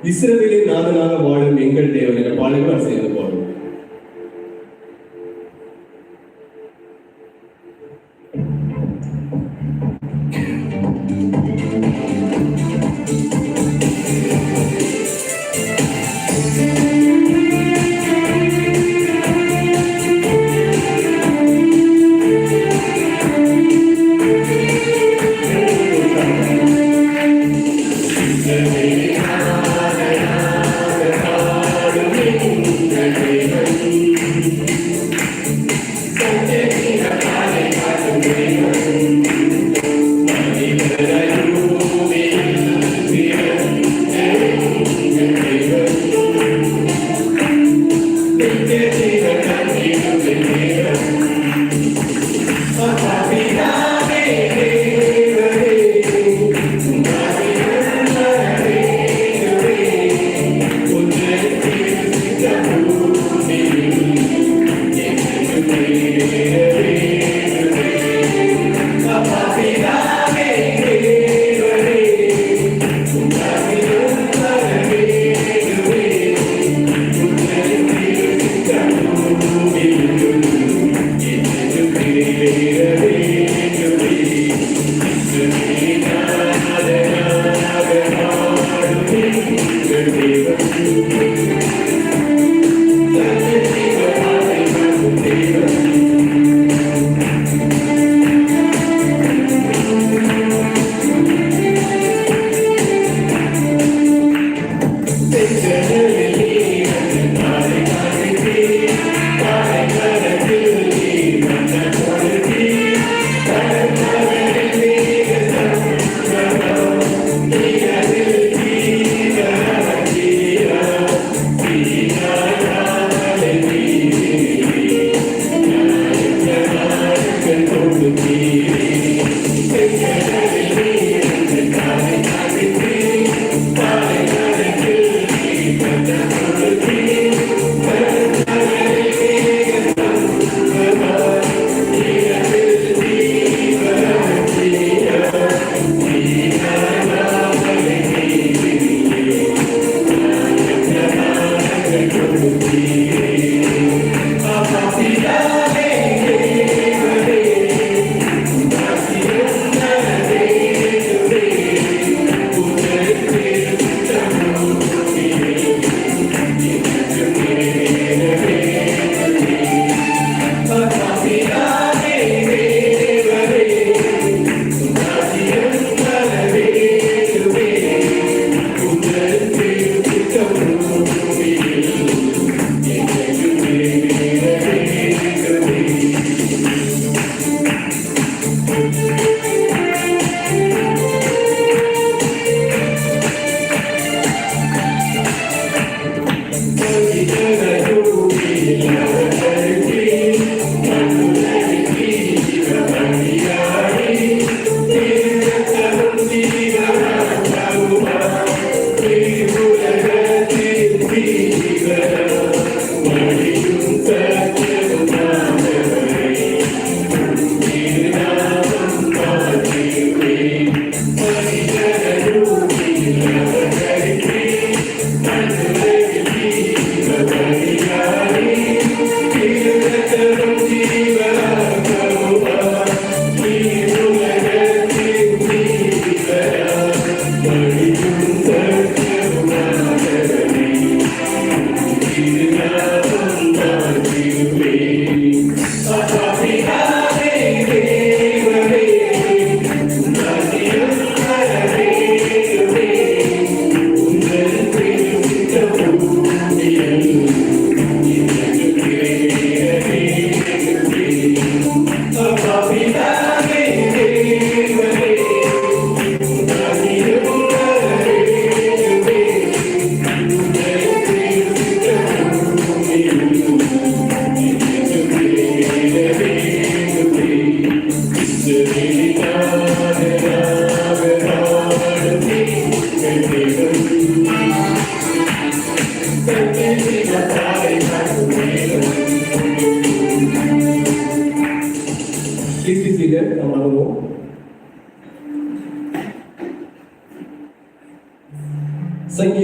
இஸ்ரவேலின் நாதனாக வாழும் எங்கள் தேவன் என்ற பாடல்கள் சேர்ந்து பாடும்.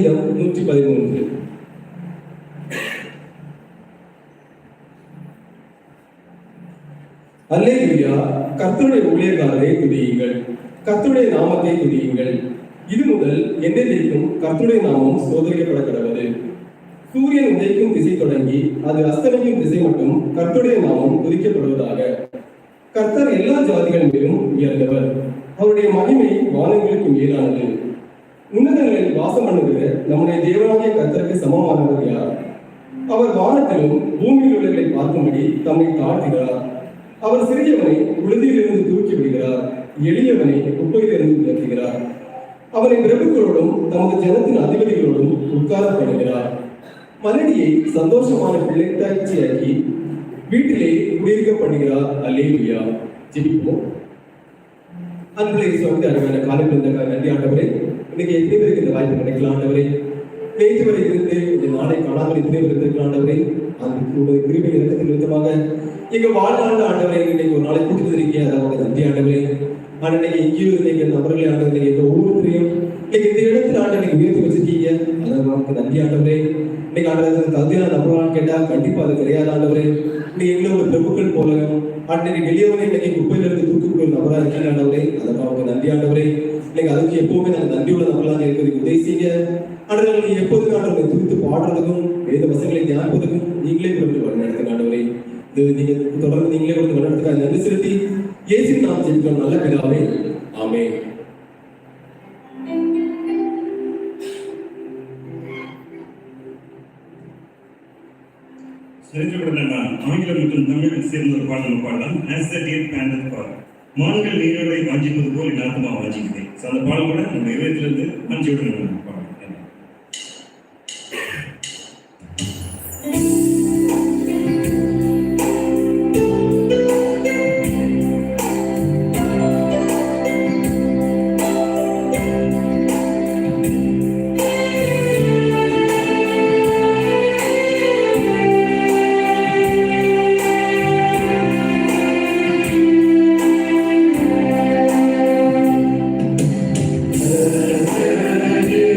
சங்கீதம் 113. அல்லேலூயா, கர்த்தருடைய ஊழியக்காரரை துதியுங்கள், கர்த்தருடைய நாமத்தை துதியுங்கள். இது முதல் என்றென்றைக்கும் கர்த்தருடைய நாமம் சோதரிக்கப்பட கடவுது. சூரியன் உதைக்கும் திசை தொடங்கி அது அஸ்தமிக்கும் திசை மட்டும் கர்த்தருடைய நாமம் துதிக்கப்படுவதாக. கர்த்தர் எல்லா ஜாதிகள் மேலும் உயர்ந்தவர், அவருடைய மகிமை வானங்களுக்கு மேலானது. உன்னதங்களில் வாசம் பண்ணுகிற நம்முடைய தேவனாகிய கர்த்தருக்கு சமமானவர் யார்? அவர் வானத்திலும் பூமியில் உள்ளவர்களை பார்க்கும்படி தம்மை தாழ்த்துகிறார். அவர் சிறியவனை உழுதியிலிருந்து தூக்கி விடுகிறார், எளியவனை குப்பையிலிருந்து உயர்த்துகிறார். அவனை பிரபுக்களோடும் தமது ஜனத்தின் அதிபதிகளோடும் உட்கார பண்ணுகிறார். மலடியை சந்தோஷமான பிள்ளைத்தாட்சியாக்கி வீட்டிலே குடியிருக்க பண்ணுகிறார். அல்லேலூயா. ஜெபிப்போம். அன்புள்ள இயேசுவுக்கு அருமையான காலை பிறந்தக்காக நன்றி ஆண்டவரே. இன்னைக்கு எத்தனை பேருக்கு இந்த வாய்ப்பு கிடைக்கலாம் ஆண்டவரே? நேற்று வரை இருந்து இந்த நாளை காணாமல் எத்தனை பேர் இருந்திருக்கலாம் ஆண்டவரே? அந்த கிருபை இறக்கத்தின் நிமித்தமாக எங்க வாழ்நாள் ஆண்டவரை இன்னைக்கு ஒரு நாளை கூட்டி வந்திருக்கீங்க, அதாவது நன்றி ஆண்டவரே. ஆண்டவரை எங்கேயும் இருந்தீங்க நபர்களே ஆண்டவரை, எங்க ஒவ்வொருத்தரையும் இன்னைக்கு இந்த இடத்துல ஆண்டவரை உயர்த்தி வச்சிருக்கீங்க, அதாவது நமக்கு நன்றி ஆண்டவரே. இன்னைக்கு ஆண்டவரை தகுதியான நபர்களான்னு கேட்டா கண்டிப்பா அது கிடையாது ஆண்டவரே. இன்னைக்கு எங்களை ஒரு பிரபுக்கள் போல ஆண்டவரை வெளியவரை இன்னைக்கு குப்பையில இருந்து தூக்கக்கூடிய நபரா இருக்கீங்க ஆண்டவரே, அதற்கு அவங்க நன்றி ஆண்டவரே. இன்னைக்கு அதுக்கு எப்பவுமே நாங்கள் நன்றியுள்ள நபர்களாக இருக்கிறதுக்கு உதவி செய்யுங்க ஆண்டவரை. நீங்க எப்போதுமே ஆண்டவரை குறித்து பாடுறதுக்கும் வேத வசங்களை தியானிப்பதற்கும் நீங்களே வழி நடத்துங்க ஆண்டவரை. நீங்க தொடர்ந்து நீங்களே கொடுத்து வழிநடத்துக்காக நன்றி செலுத்தி இயேசுவின் நாமத்தில் ஜெபிக்கிறோம் நல்ல பிதாவே, ஆமென். ஆங்கிலம் மற்றும் தமிழில் சேர்ந்த ஒரு பாடல் பாடலாம். As the deer panteth for. மான்கள் நீரோடை வாஞ்சிப்பது போல் என் ஆத்மா வாஞ்சிக்குது. அந்த பாடல் கூட நம்ம இதயத்திலிருந்து வாஞ்சியோடு நம்ம பாடலாம். Yeah.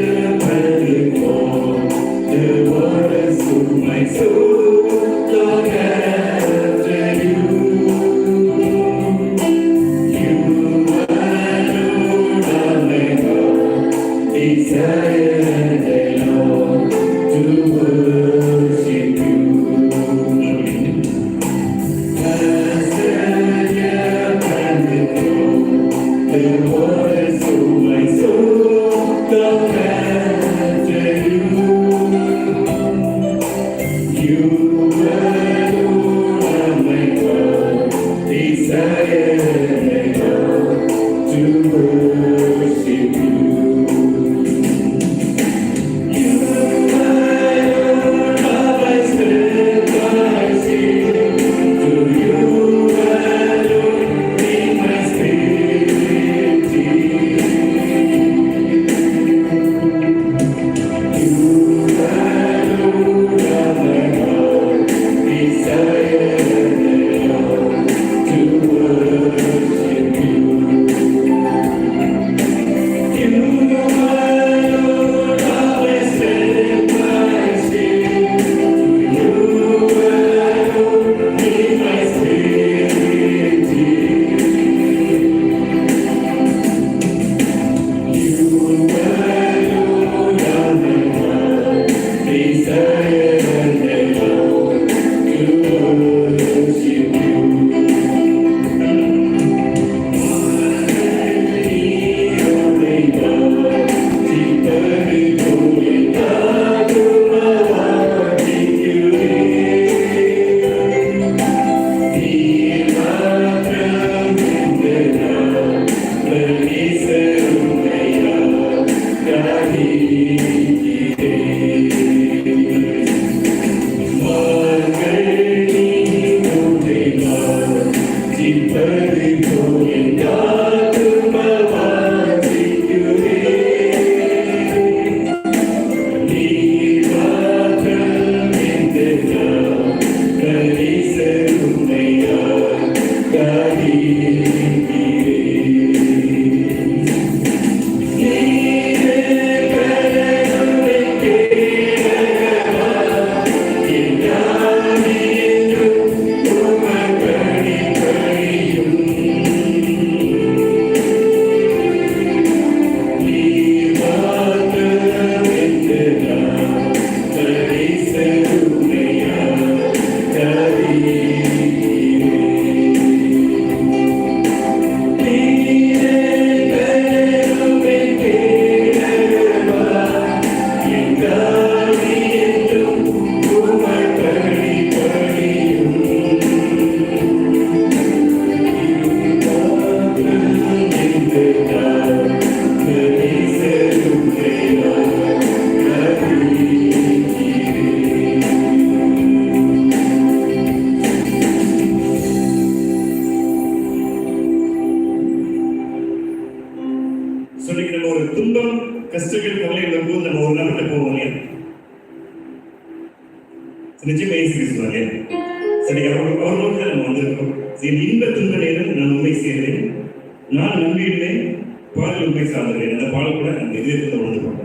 நிச்சயமா இயேசு கிறிஸ்துவாங்க. சரி, அவர்களோடு தான் நம்ம வந்திருக்கோம். சரி, இன்ப துன்ப நேரம் நான் உண்மை சேர்ந்தேன், நான் நம்பிடுவேன், பாடல் உண்மை சார்ந்தேன். அந்த பாடல் கூட அந்த இதயத்தில் உணர்ந்து போட்டேன்.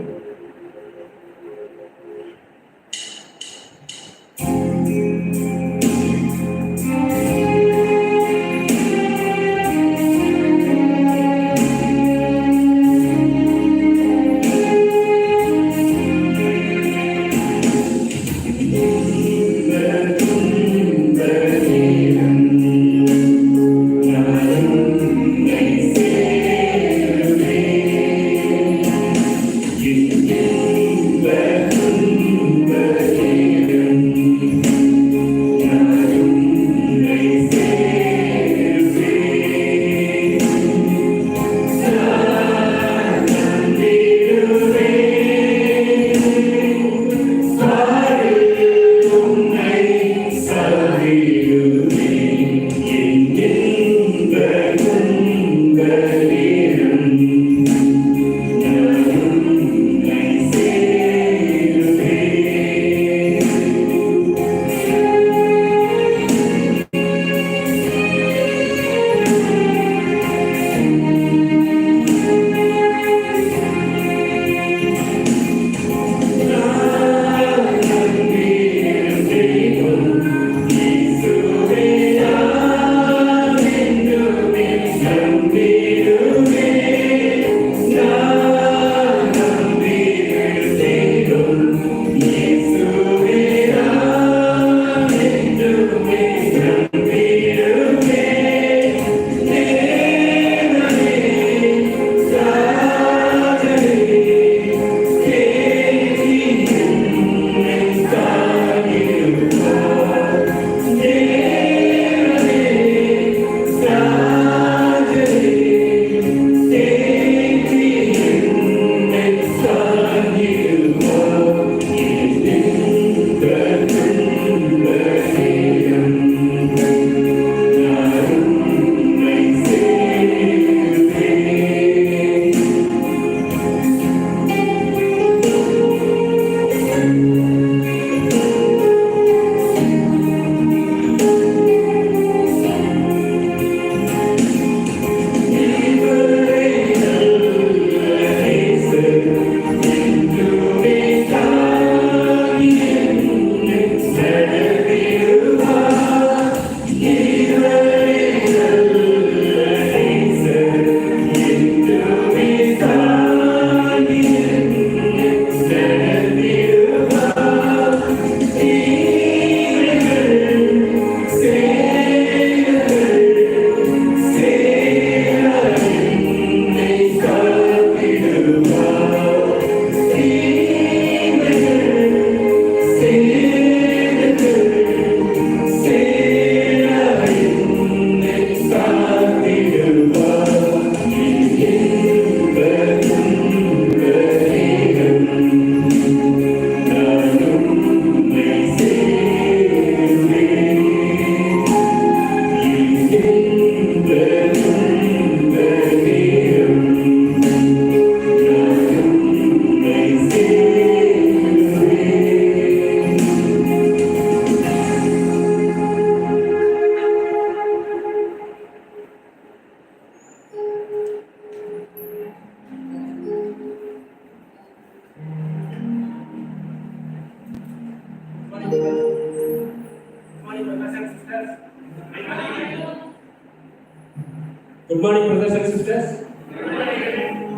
Good morning brothers and sisters.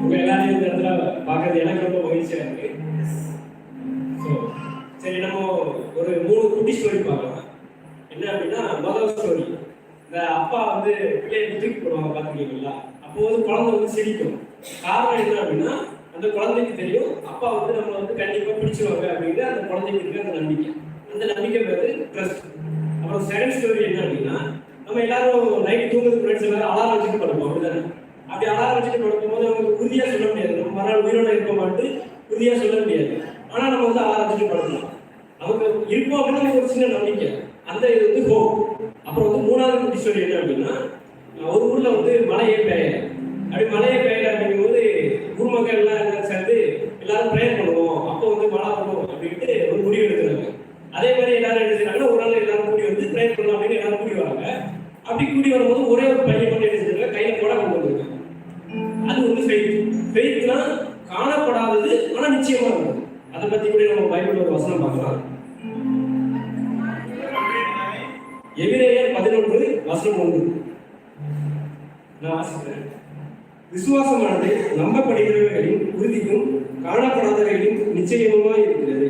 உங்க எல்லாரையும் இந்த இடத்துல பார்க்கறது எனக்கு ரொம்ப மகிழ்ச்சியா இருக்கு. ஸோ சரி, நம்ம ஒரு 3 குட்டி ஸ்டோரி பார்க்கலாம். என்ன அப்படின்னா, முதல் ஸ்டோரி, இந்த அப்பா வந்து பிள்ளையை தூக்கி போடுவாங்க பார்த்துருக்கீங்களா? அப்போ வந்து குழந்தை வந்து சிரிக்கும். காரணம் என்ன அப்படின்னா, அந்த குழந்தைக்கு தெரியும் அப்பா வந்து நம்ம வந்து கண்டிப்பாக பிடிச்சிருவாங்க அப்படிங்கிற அந்த குழந்தைக்கு இருக்க அந்த நம்பிக்கை. அந்த நம்பிக்கை வந்து ட்ரஸ்ட். அப்புறம் செகண்ட் ஸ்டோரி என்ன அப்படின்னா, நம்ம எல்லாரும் நைட் தூங்குறதுக்கு முன்னாடி எல்லாரும் அலாரம் வச்சுட்டு படுப்போம், அப்படிதானே? அப்படி அலாரம் வச்சுட்டு படுக்கும் போது நமக்கு உறுதியா சொல்ல முடியாது, நம்ம மறுநாள் உயிரோட இருக்க மாட்டு உறுதியா சொல்ல முடியாது. ஆனா நம்ம வந்து அலாரம் வச்சுட்டு படுக்கலாம், நமக்கு இருக்கும் அப்படின்னு நமக்கு ஒரு சின்ன நம்பிக்கை. அந்த இது வந்து ஹோப். அப்புறம் வந்து மூணாவது குட்டி ஸ்டோரி என்ன அப்படின்னா, ஒரு ஊர்ல வந்து மழையே பெய்யல. அப்படி மழையே பெய்யல அப்படிங்கும்போது ஊர் மக்கள் எல்லாம் சேர்ந்து எல்லாரும் ப்ரேயர் பண்ணுவோம், அப்போ வந்து மழை வரும் அப்படின்ட்டு ஒரு முடிவு எடுக்கிறாங்க. அதே மாதிரி எல்லாரும் என்ன நம்ம பைபிள் ஒரு வசனம் பார்க்கலாம். எபிரேயர் 11:1 நான் வாசிக்கிறேன். விசுவாசமானது நம்பப்படுகிறவைகளின் உறுதியும் காணப்படாதவைகளின் நிச்சயமுமாய் இருக்கிறது.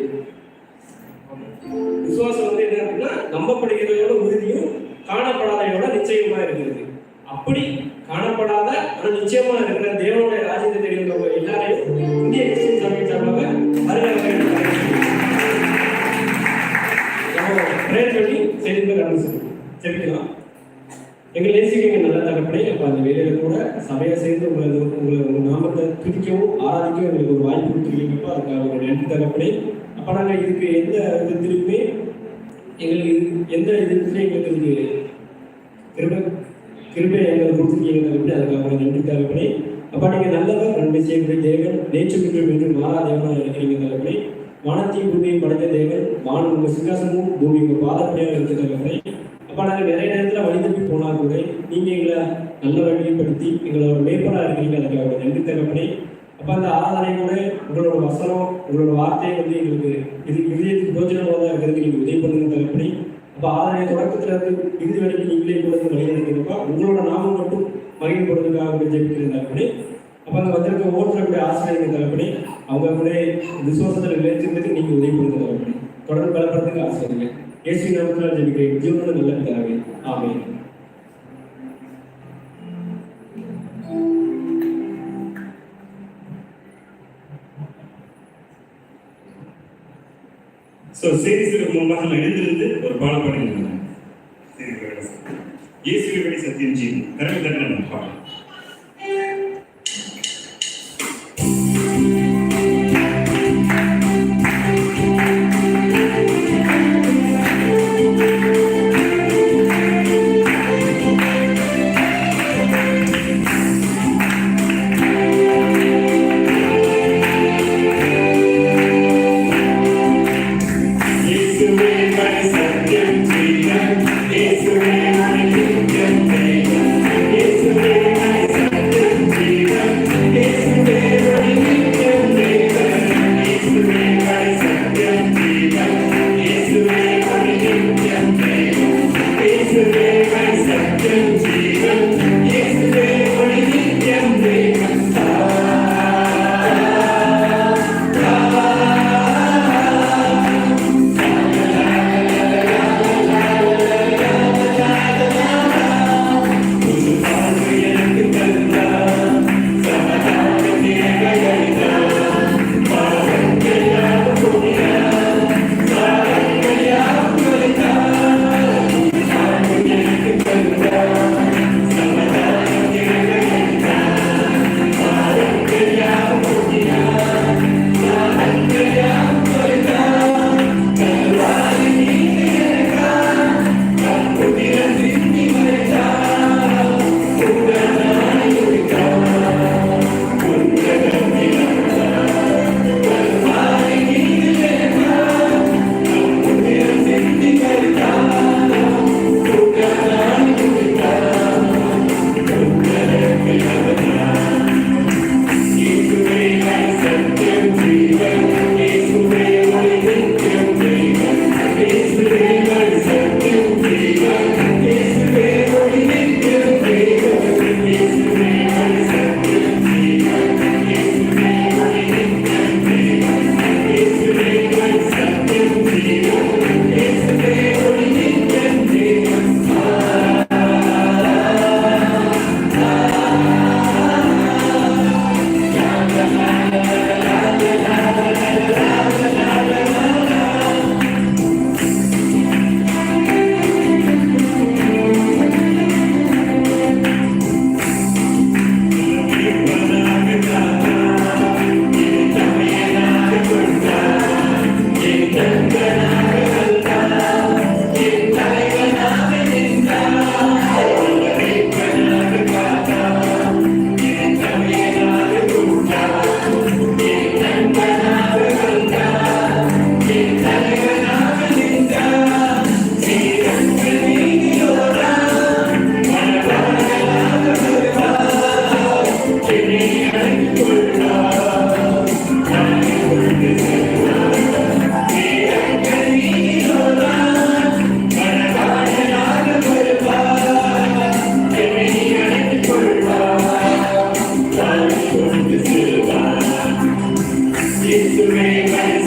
விசுவாசம் வந்து என்ன அப்படின்னா நம்பப்படுகிறவையோட உறுதியும் காணப்படாதவையோட நிச்சயமா இருக்கிறது. அப்படி காணப்படாத ஆனா நிச்சயமா இருக்கிற தேவனுடைய ராஜ்யத்தை தெரிந்தவங்க எல்லாரையும் இந்திய கிறிஸ்டியன் சபையின் சார்பாக பிரேயர் பண்ணி செய்திகளை செபிக்கலாம். எங்கள் நேசிக்க நல்ல தகப்பனே, அப்ப அந்த வேலையில கூட சபையை சேர்ந்து உங்க நாமத்தை துதிக்கவும் ஆராதிக்கவும் எங்களுக்கு ஒரு வாய்ப்பு கொடுத்துருக்கீங்கப்பா. அதுக்காக ஒரு நன்றி தகப்பனே. அப்ப நாங்கள் இதுக்கு எந்த விதத்திலுமே எங்களுக்கு எந்த விதத்திலையும் எங்களுக்கு கிருபை எங்களுக்கு கொடுத்துருக்கீங்க தகப்பனே. அதுக்காக நன்றி தகப்பனே. அப்பா நீங்க நல்லவர், நன்மை செய்யக்கூடிய தேவன், நேற்று என்று மாறா தேவனாக இருக்கிறீங்க தகப்பனே. வானத்தையும் பூமியை படைத்த தேவன், வானம் உங்க சிங்காசமும் பூமி உங்க பாதப்படியாக இருக்கு தகப்பனே. அப்ப நாங்கள் நிறைய நேரத்தில் வழி தப்பி போனா கூட நீங்க எங்களை நல்ல வழிப்படுத்தி எங்களோட மேற்படா இருக்கீங்க. அதுக்காக நன்றி தகப்பனே. அப்ப அந்த ஆராதனை கூட உங்களோட வசனம் உங்களோட வார்த்தை வந்து எங்களுக்கு இது இதயத்துக்கு பிரோஜனமாக தான் இருக்கிறதுக்கு நீங்க உதவி பண்ணுங்க தகப்பனே. அப்ப ஆராதனை தொடக்கத்துல இருந்து இறுதி வரைக்கும் நீங்களே கூட வழிநடத்துங்கப்பா. உங்களோட நாமம் மட்டும் மகிழ்ப்படுறதுக்காக ஜெபிக்கிற தகப்பனே. அப்ப அங்க வந்திருக்க ஒவ்வொருத்தருடைய ஆசிரியர்கள் தகப்பனே, அவங்க கூட விசுவாசத்தில் நிலைச்சிருந்ததுக்கு நீங்க உதவி பண்ணுங்க தகப்பனே. தொடர்ந்து பலப்படுறதுக்கு ஆசிரியர்கள் இயேசு நாமத்தில் ஜெபிக்கிறேன் ஜீவனோட நல்ல பிதாவே, ஆமென். செய்திகளுக்கு முன்பாக நான் எழுந்திருந்து ஒரு பாடல் பாடுகிறேன். இயேசுவை வழி சத்தியம் ஜீவன் கரங்கள் தட்ட நம்ம பாடலாம். Yes,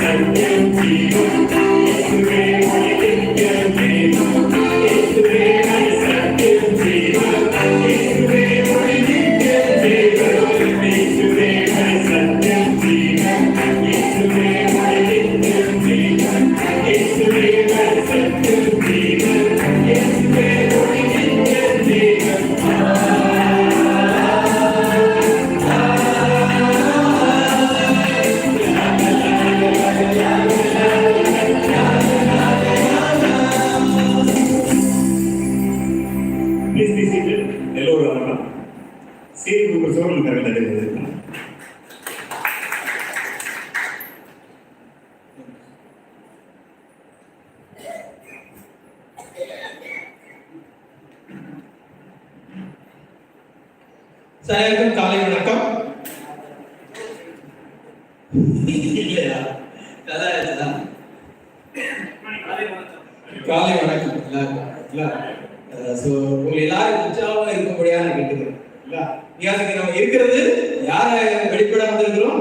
சத்தியம் ஜீவன் இயேசுவே வழி நித்தியம் ஜீவன் இயேசுவே வழி சத்தியம் ஜீவன் இயேசுவே வழி நித்தியம் ஜீவன் இயேசுவே வழி சத்தியம் ஜீவன் இயேசுவே வழி நித்தியம் ஜீவன் இயேசுவே வழி சத்தியம் ஜீவன் இயேசுவே வழி நித்தியம் ஜீவன் Please be seated. எல்லோரும் வரலாம். சீரி குரூப் சோழன் கரெக்டாக இருக்குது. சாயங்காலம் காலை வணக்கம். இல்லையா? நல்லா இருக்குதா? காலை வணக்கம் எல்லாருக்கும். ஸோ உங்க எல்லாரும் உற்சாகமா இருக்கும்படியா நான் கேட்டுக்கிறேன். நம்ம இருக்கிறது யாரை வெளிப்பட வந்திருக்கிறோம்?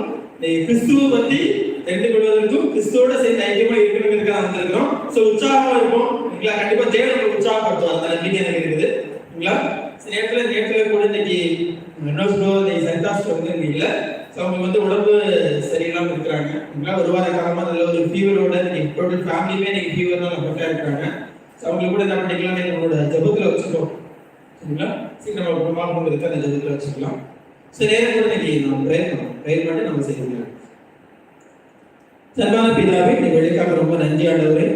கிறிஸ்துவ பத்தி தெரிந்து கொள்வதற்கும் கிறிஸ்துவோட சேர்ந்து ஐக்கியமா இருக்கணுங்கிறதுக்காக வந்திருக்கிறோம். ஸோ உற்சாகமா இருக்கும். கண்டிப்பா தேவனை உற்சாகப்படுத்துவோம். அந்த நம்பிக்கை எனக்கு இருக்குது. நேரத்துல கூட இன்னைக்கு சந்தாஸ்ட் வந்து இங்க இல்ல. ஸோ அவங்க வந்து உடம்பு சரியில்லாம இருக்கிறாங்க. ஒரு வார காலமா நல்ல ஒரு ஃபீவரோட டோட்டல் ஃபேமிலியுமே இன்னைக்கு ஃபீவர்னால பக்கா இருக்காங்க. ஸோ அவங்களுக்கு கூட என்ன பண்ணிக்கலாம், நம்மளோட ஜபத்துல வச்சுக்கோம். சரிங்களா? சீக்கிரம் நம்ம குடும்பமாக இருக்க அந்த ஜபத்துல வச்சுக்கலாம். ஸோ நேரம் கூட இன்னைக்கு நம்ம ப்ரேயர் பண்ணி நம்ம செய்யலாம். சன்மான பிதாவே, நீங்க வெளிக்காக ரொம்ப நன்றி ஆண்டவரே.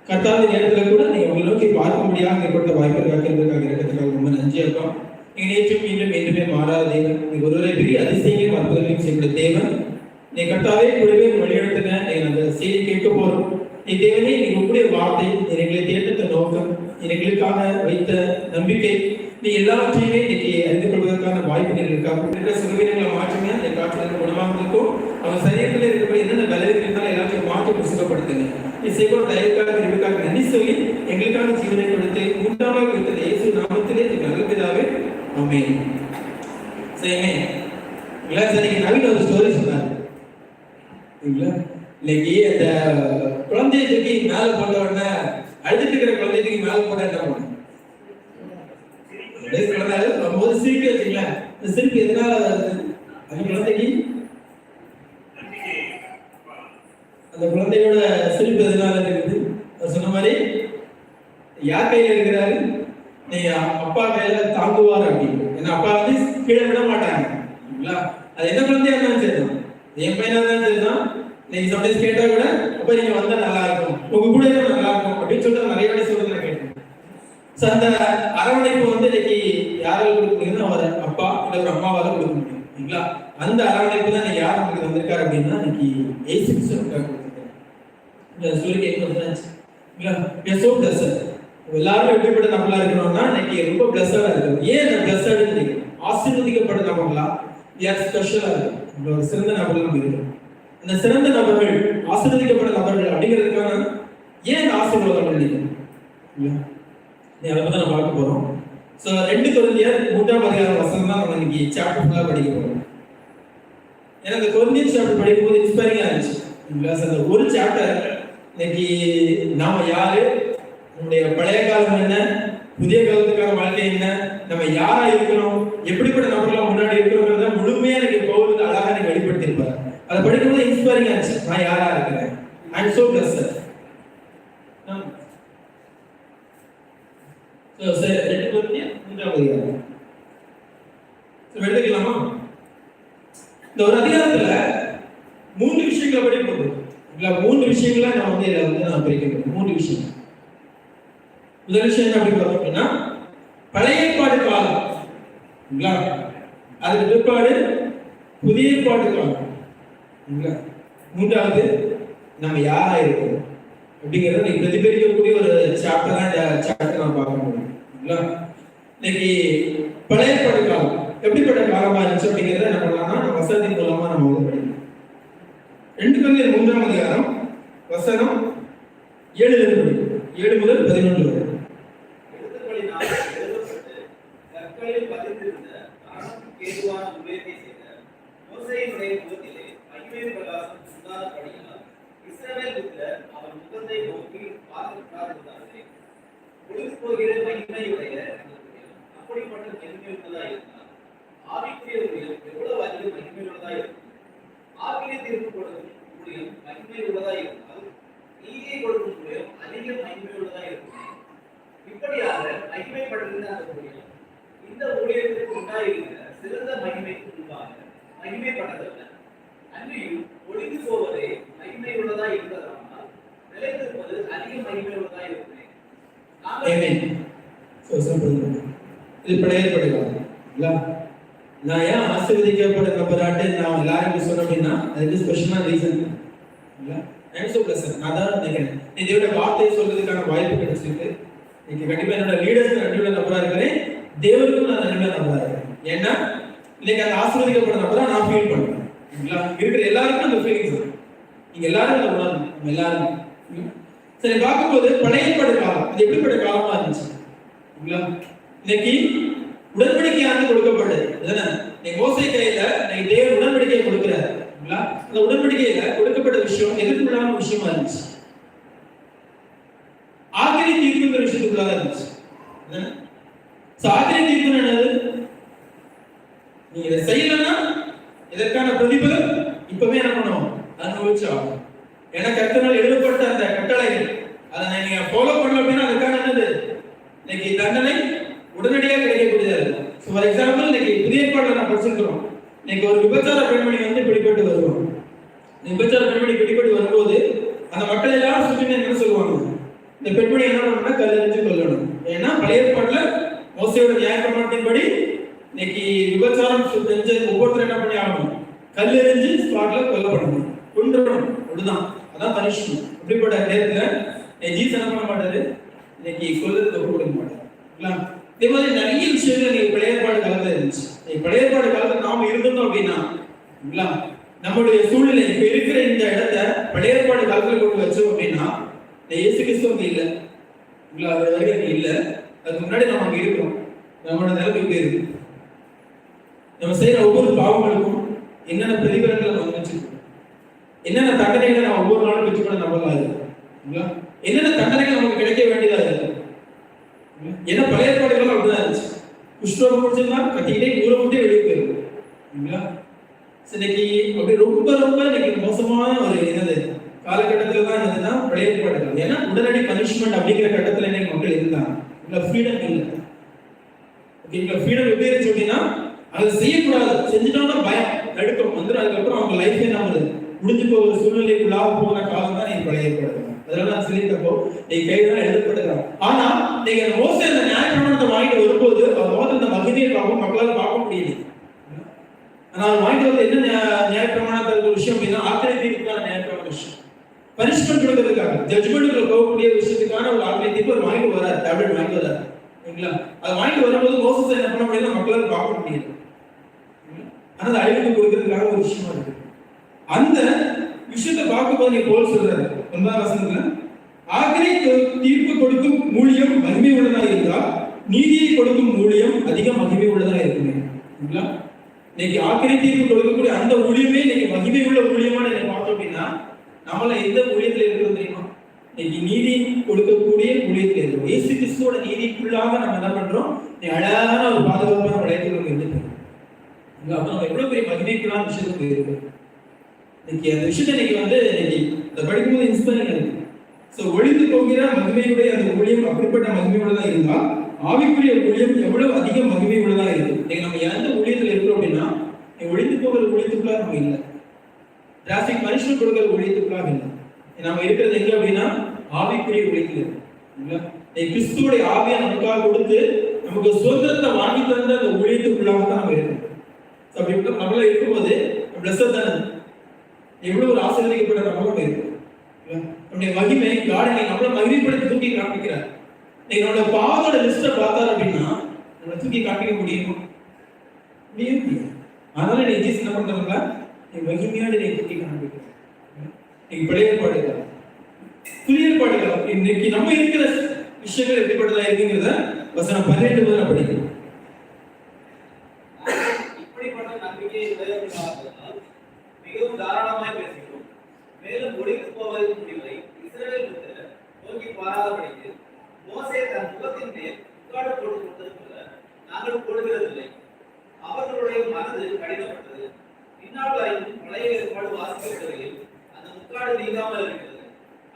கர்த்தாவின் நேரத்துல கூட நீங்க உங்களை நோக்கி பார்க்க முடியாத கொடுத்த வாய்ப்புக்காக இருக்கிறதுக்காக ரொம்ப நன்றி இருக்கோம். நீங்க நேற்றும் மீண்டும் என்றுமே மாறாத தேவன். நீங்க ஒருவரை பெரிய அதிசயங்களையும் அற்புதங்களையும் செய்கிற தேவன். நீ கர்த்தாவே கூடவே வழிநடத்துங்க. நீங்க அந்த செய்தி கேட்க போறோம். நீ தேவனே, நீங்க உங்களுடைய வார்த்தை, எங்களை தேர்ந்தெடுத்த நோக்கம், எங்களுக்காக வைத்த நம்பிக்கை, நீ எல்லாவற்றையுமே இன்னைக்கு அறிந்து கொள்வதற்கான வாய்ப்புகள் இருக்கா? சுகவீனங்களை மாற்றுங்க. என் காற்றுல குணமாக இருக்கும். அவங்க சரீரத்தில் இருக்கிற என்னென்ன பலவீனங்கள் இருந்தாலும் எல்லாத்தையும் மாற்றி சுகப்படுத்துங்க. நீ செய்வோட தயவுக்காக இருக்காக நன்றி சொல்லி எங்களுக்கான ஜீவனை கொடுத்து உண்டாக கொடுத்த இயேசு நாமத்திலே நல்ல பிதாவே, ஆமென். சரிங்க, இன்னைக்கு நவீன ஒரு ஸ்டோரி சொன்னார். இன்னைக்கு அந்த குழந்தைய தூக்கி மேல போட்ட உடனே அழுதுட்டு இருக்கிற குழந்தைய தூக்கி மேல போட்ட என்ன பண்ணும்? போது சிரிப்பு வச்சுங்களேன். இந்த சிரிப்பு எதனால அந்த குழந்தைக்கு, அந்த குழந்தையோட சிரிப்பு எதனால இருக்குது? சொன்ன மாதிரி யார் கையில இருக்கிறாரு? நீங்க அப்பா கையில தாங்குவார் அப்படின்னு. ஏன்னா அப்பா வந்து கீழே விட மாட்டாங்க. அது என்ன குழந்தையா இருந்தாலும் சரிதான், என் பையனா இருந்தாலும் சரிதான். நீங்க சம்டைம்ஸ் கேட்டா கூட அப்ப நீங்க வந்தா நல்லா இருக்கும், உங்க கூட நல்லா இருக்கும் அப்படின்னு சொல்லிட்டு நிறைய வாட்டி சொல்றது நான் கேட்டேன். ஸோ அந்த அரவணைப்பு வந்து இன்னைக்கு யாரால் கொடுக்க முடியும்னா அவர் அப்பா இல்லை ஒரு அம்மாவால கொடுக்க முடியும். இல்லைங்களா? அந்த அரவணைப்பு தான் நீங்க யார் உங்களுக்கு வந்திருக்காரு அப்படின்னா இன்னைக்கு ஏசு கிறிஸ்துவுக்காக கொடுத்துருக்காரு. சொல்லி கேட்கணும். எல்லாரும் எப்படிப்பட்ட நம்மளா இருக்கணும்னா இன்னைக்கு ரொம்ப பிளஸ்ஸா இருக்கும். ஏன் அந்த பிளஸ்ஸா ஆசீர்வதிக்கப்பட்ட நபர்களா, ஸ்பெஷலா இருக்கும், ஒரு சிறந்த நபர்கள் நம்ம இருக்கணும். அந்த சிறந்த நபர்கள், ஆசீர்வதிக்கப்பட்ட நபர்கள் அப்படிங்கிறதுக்கான ஏன் ஆசீர்வாதம் நினைக்கணும்? அதை பத்தி நம்ம பார்க்க போறோம். ஸோ 2 கொரிந்தியர் 3ஆம் அதிகாரம் வசனம் தான் நம்ம இன்னைக்கு சாப்டர் ஃபுல்லா படிக்க போறோம். ஏன்னா இந்த கொரிந்தியர் சாப்டர் படிக்கும்போது இன்ஸ்பைரிங்கா இருந்துச்சு. அந்த ஒரு சாப்டர் இன்னைக்கு நாம யாரு, நம்முடைய பழைய காலம் என்ன, புதிய காலத்துக்கான வாழ்க்கை என்ன, நம்ம யாரா இருக்கிறோம், எப்படிப்பட்ட நபர்களா முன்னாடி இருக்கிறோங்கிறத முழுமையா எனக்கு பவுல் அழகா எனக்கு வெளிப்படுத்தியிருப்பார். அதை படிக்கும்போது இன்ஸ்பைரிங்கா இருந்துச்சு. நான் யாரா இருக்கிறேன். ஐ அம் சோ பிளஸ்ட். எடுத்துக்கலாமா? இந்த ஒரு அதிகாரத்துல 3 விஷயங்களை படி போடுறோம். 3 விஷயங்களை நான் வந்து இதில் வந்து நான் பிரிக்கிறேன். 3 விஷயம். முதல் விஷயம் என்ன அப்படி பார்த்தோம் அப்படின்னா, பழைய ஏற்பாடு காலம், அதுக்கு பிற்பாடு புதிய ஏற்பாடு காலம். மூன்றாவது நம்ம யாரா இருக்கோம் அப்படிங்கிறத பிரதிபலிக்கக்கூடிய ஒரு சாப்டர் தான் இந்த சாப்டர் நான் பார்க்க முடியும். இன்னைக்கு பழைய ஏற்பாடு காலம் எப்படிப்பட்ட காலமா இருந்துச்சு அப்படிங்கிறத என்ன பண்ணலாம்னா நம்ம வசனத்தின் மூலமா நம்ம வந்து படிக்கணும். 2 கொரிந்தியர் 3ஆம் அதிகாரம் வசனம் 7 முதல் 11 வரை. தூரத்தை நோக்கி பார்த்தார்களே, ஒளிந்து போகிற மகிமையுடைய அப்படிப்பட்ட மகிமையுள்ளதா இருந்தால் ஆவிக்குரிய ஊழியம் எவ்வளவு அதிக மகிமையுள்ளதா இருக்கும். ஆவியை தீர்ப்பு கொடுக்கும் ஊழியம் மகிமை உள்ளதா இருந்தால் நீதியை கொடுக்கும் ஊழியம் அதிக மகிமை உள்ளதா இருக்கும். இப்படியாக மகிமைப்படுகிற அந்த ஊழியம் இந்த ஊழியத்திற்கு உண்டாயிருக்கிற சிறந்த மகிமைக்கு முன்பாக மகிமைப்பட்டதல்ல. அன்றியும் ஒளிந்து போவதே மகிமை உள்ளதா இருந்ததனால் நிலைத்திருப்பது அதிக மகிமை உள்ளதா இருக்கிறேன். இது படையப்படுகிறார். நான் ஏன் ஆசீர்வதிக்கப்பட்ட நபராட்டு நான் எல்லாரும் சொன்னேன் அப்படின்னா அதுக்கு ஸ்பெஷலான ரீசன் இல்ல. I'm so blessed. நான் தான் நினைக்கிறேன் தேவனுடைய வார்த்தையை சொல்றதுக்கான வாய்ப்பு கிடைச்சிருக்கு. இன்னைக்கு கண்டிப்பா என்னோட லீடர்ஸ் நன்றியுள்ள நபரா இருக்கிறேன், தேவனுக்கும் நான் நன்றியுள்ள நபரா இருக்கிறேன். ஏன்னா இன்னைக்கு அந்த ஆசீர்வதிக்கப்பட்ட நபரா நான் ஃபீல் பண்றேன். இருக்கிற எல்லாருக்கும் அந்த ஃபீலிங்ஸ் இருக்கு. நீங்க எல்லாரும் அதை உணரணும். நம்ம எல்லாரும் சரி பார்க்கும்போது பழைய ஏற்பாடு காலம் அது எப்படிப்பட்ட காலமா இருந்துச்சு. இன்னைக்கு உடன்படிக்கையானது கொடுக்கப்பட்டது. மோசே கையில தேவன் உடன்படிக்கையை கொடுக்கிறார். அந்த உடன்படிக்கையில கொடுக்கப்பட்ட விஷயம் எதிர்ப்புள்ளான விஷயமா இருந்துச்சு. ஆக்கிரை தீர்ப்புங்கிற விஷயத்துக்குள்ளாக இருந்துச்சு. ஆக்கிரை தீர்ப்பு என்னது? நீங்க இதை செய்யலன்னா இதற்கான பிரதிபலன் இப்பவே என்ன பண்ணுவோம், அனுபவிச்சு ஆகும். ஏன்னா கர்த்தரால் எழுதப்பட்ட அந்த கட்டளைகள் அதை நீங்க ஃபாலோ பண்ணல அப்படின்னா அதுக்கான என்னது இன்னைக்கு தண்டனை உடனடியாக கிடைக்கக்கூடியதா இருக்கும். ஃபார் எக்ஸாம்பிள் இன்னைக்கு புதிய ஏற்பாடுல நான் படிச்சிருக்கிறோம். இன்னைக்கு ஒரு விபச்சார பெண்மணி பிடிபட்டு வருவோம். விபச்சார பெண்மணி பிடிபட்டு வரும்போது அந்த மக்கள் எல்லாரும் சுற்றி என்ன சொல்லுவாங்க, இந்த பெண்மணி என்ன பண்ணணும்னா கல்லெறிஞ்சு கொல்லணும். ஏன்னா பழைய ஏற்பாட்டுல மோசையோட நியாயப்பிரமாணத்தின்படி இன்னைக்கு விபச்சாரம் செஞ்ச ஒவ்வொருத்தரும் என்ன பண்ணி ஆகணும், கல்லெறிஞ்சு ஸ்பாட்ல கொல்லப்படணும், கொண்டுடணும். அப்படிதான் அதான் பனிஷ்மெண்ட். அப்படிப்பட்ட நேரத்துல ஜீசஸ் என்ன பண்ண மாட்டாரு, இன்னைக்கு கொல்லுறதுக்கு ஒப்பு கொடுக்க மாட்டாரு. இதே மாதிரி நிறைய விஷயங்கள் நீங்க பழைய ஏற்பாடு காலத்துல இருந்துச்சு. பழைய ஏற்பாடு காலத்துல நாம இருந்தோம் அப்படின்னா நம்மளுடைய சூழ்நிலை இப்ப இருக்கிற இந்த இடத்த பழைய ஏற்பாடு காலத்துல கொண்டு வச்சோம் அப்படின்னா இயேசு கிறிஸ்து அங்க இல்ல, அது வரைக்கும் அங்க இல்ல. அதுக்கு முன்னாடி நம்ம அங்க இருக்கிறோம். நம்மளோட நிலைமை இப்படி இருக்கு. நம்ம செய்யற ஒவ்வொரு பாவங்களுக்கும் என்னென்ன பிரதிபலன்களை நம்ம வச்சிருக்கோம், என்னென்ன தண்டனைகளை நம்ம ஒவ்வொரு நாளும் பெற்றுக்கொள்ள நம்பலாம் இருக்கு, என்னென்ன தண்டனைகள் நமக்கு கிடைக்க வேண்டியதா இருக்கு. ஏன்னா பழைய ஏற்பாடுகள் அப்படிதான் இருந்துச்சு. குஷ்டரோகம் முடிச்சிருந்தா கட்டிக்கிட்டே ஊரை விட்டே வெளியே போயிருக்கு. இன்னைக்கு அப்படி ரொம்ப ரொம்ப இன்னைக்கு மோசமான ஒரு என்னது காலகட்டத்துல தான் என்னதுன்னா பழைய ஏற்பாடுகள். ஏன்னா உடனடி பனிஷ்மெண்ட் அப்படிங்கிற கட்டத்துல இன்னைக்கு மக்கள் இருந்தாங்க. ஃப்ரீடம் இல்லை. ஓகேங்களா? ஃப்ரீடம் எப்படி இருந்துச்சு அப்படின்னா அதை செய்யக்கூடாது, செஞ்சுட்டோம்னா பயம் நடுக்கம் வந்துடும். அதுக்கப்புறம் அவங்க லைஃபே நம்ம முடிஞ்சு போகிற சூழ்நிலைக்குள்ளாக போன காலம் தான் நீங்க பழைய ஏற்பாடு. அதனால நான் சொல்லிட்டப்போ நீ கைதான் எழுதப்படுகிறான். ஆனா நீங்க மோசே அந்த நியாயப்பிரமாணத்தை வாங்கிட்டு வரும்போது அவர் அந்த மகிமையை பார்க்க மக்களால் பார்க்க முடியல. ஆனால் வாங்கிட்டு வந்து என்ன நியாயப்பிரமாணத்தை விஷயம் அப்படின்னா ஆக்கிரை தீர்ப்புக்கான நியாயப்பிரமாண விஷயம், பனிஷ்மெண்ட் கொடுக்கறதுக்காக ஜட்ஜ்மெண்ட்டுக்குள்ள போகக்கூடிய விஷயத்துக்கான ஒரு ஆக்கிரை தீர்ப்பு அவர் வாங்கிட்டு வராது, டேப்லெட் வாங்கிட்டு வராது. சரிங்களா? அதை வாங்கிட்டு வரும்போது மோசஸ் என்ன பண்ண முடியல, மக்களால் பார்க்க முடியல. ஆனா அது அழிவுக்கு கொடுக்கறதுக்காக ஒரு விஷயமா இருக்கு. அந்த விஷயத்தை பார்க்கும்போது நீ போல் சொல்றாரு 9ஆம் வசனத்துல, ஆக்கிரை தீர்ப்பு கொடுக்கும் ஊழியம் மகிமை உள்ளதா இருந்தால் நீதியை கொடுக்கும் ஊழியம் அதிக மகிமை உள்ளதா இருக்குமே. இன்னைக்கு ஆக்கிரை தீர்ப்பு கொடுக்கக்கூடிய அந்த ஊழியமே இன்னைக்கு மகிமை உள்ள ஊழியமா நீங்க பார்த்தோம் அப்படின்னா நம்மள எந்த ஊழியத்துல இருக்கிறது தெரியுமா? இன்னைக்கு நீதி கொடுக்கக்கூடிய ஊழியத்துல இருக்கிறோம். இயேசு கிறிஸ்துவோட நீதிக்குள்ளாக நம்ம என்ன பண்றோம், நீ அழகான ஒரு பாதுகாப்பான வளையத்துல இருந்துட்டு அப்ப நம்ம எவ்வளவு பெரிய மகிமைக்குள்ளான விஷயத்துக்கு இருக்கு. இன்னைக்கு அந்த விஷயத்தை இன்னைக்கு இன்னைக்கு அதை படிக்கும்போது இன்ஸ்பைரிங் இருக்கு. ஸோ ஒழிந்து போகிற மகிமையுடைய அந்த ஊழியம் அப்படிப்பட்ட மகிமை உள்ளதா இருந்தால் ஆவிக்குரிய ஊழியம் எவ்வளவு அதிக மகிமை உள்ளதா இருக்கு. இன்னைக்கு நம்ம எந்த ஊழியத்துல இருக்கிறோம் அப்படின்னா ஒழிந்து போகிற ஊழியத்துக்குள்ளாக நம்ம இல்லை, டிராஸ்டிக் பனிஷ்மெண்ட் கொடுக்கிற ஊழியத்துக்குள்ளாக இல்லை. நம்ம இருக்கிறது எங்க அப்படின்னா ஆவிக்குரிய ஊழியத்துல இருக்கு. கிறிஸ்துவோடைய ஆவியை நமக்காக கொடுத்து நமக்கு சுதந்திரத்தை வாங்கி தந்த அந்த ஊழியத்துக்குள்ளாக தான் நம்ம இருக்கோம். அப்படி நம்மள இருக்கும்போது பிளஸர் தானே, எவ்வளவு ஒரு ஆசீர்வதிக்கப்பட்ட நம்மளும் இருக்கு. நம்முடைய மகிமை காடனை நம்மள மகிமைப்படுத்தி தூக்கி காண்பிக்கிறார். என்னோட பாதோட லிஸ்ட பார்த்தார் அப்படின்னா நம்மளை தூக்கி காண்பிக்க முடியுமா? முடியும். அதனால நீ ஜீசஸ் என்ன பண்றாங்க, நீ மகிமையோட நீ தூக்கி காண்பிக்கிறார். நீங்க பழைய ஏற்பாடுகள் புதிய ஏற்பாடுகள் இன்னைக்கு நம்ம இருக்கிற விஷயங்கள் எப்படிப்பட்டதா இருக்குங்கிறத வசனம் 12 முதல் படிக்கிறோம். இப்படிப்பட்ட நம்பிக்கையை மிகவும் தாராளமாய் பேசுகிறோம். மேலும் ஒழிந்து போவதற்கு முடிவை இஸ்ரவேல் புத்திரர்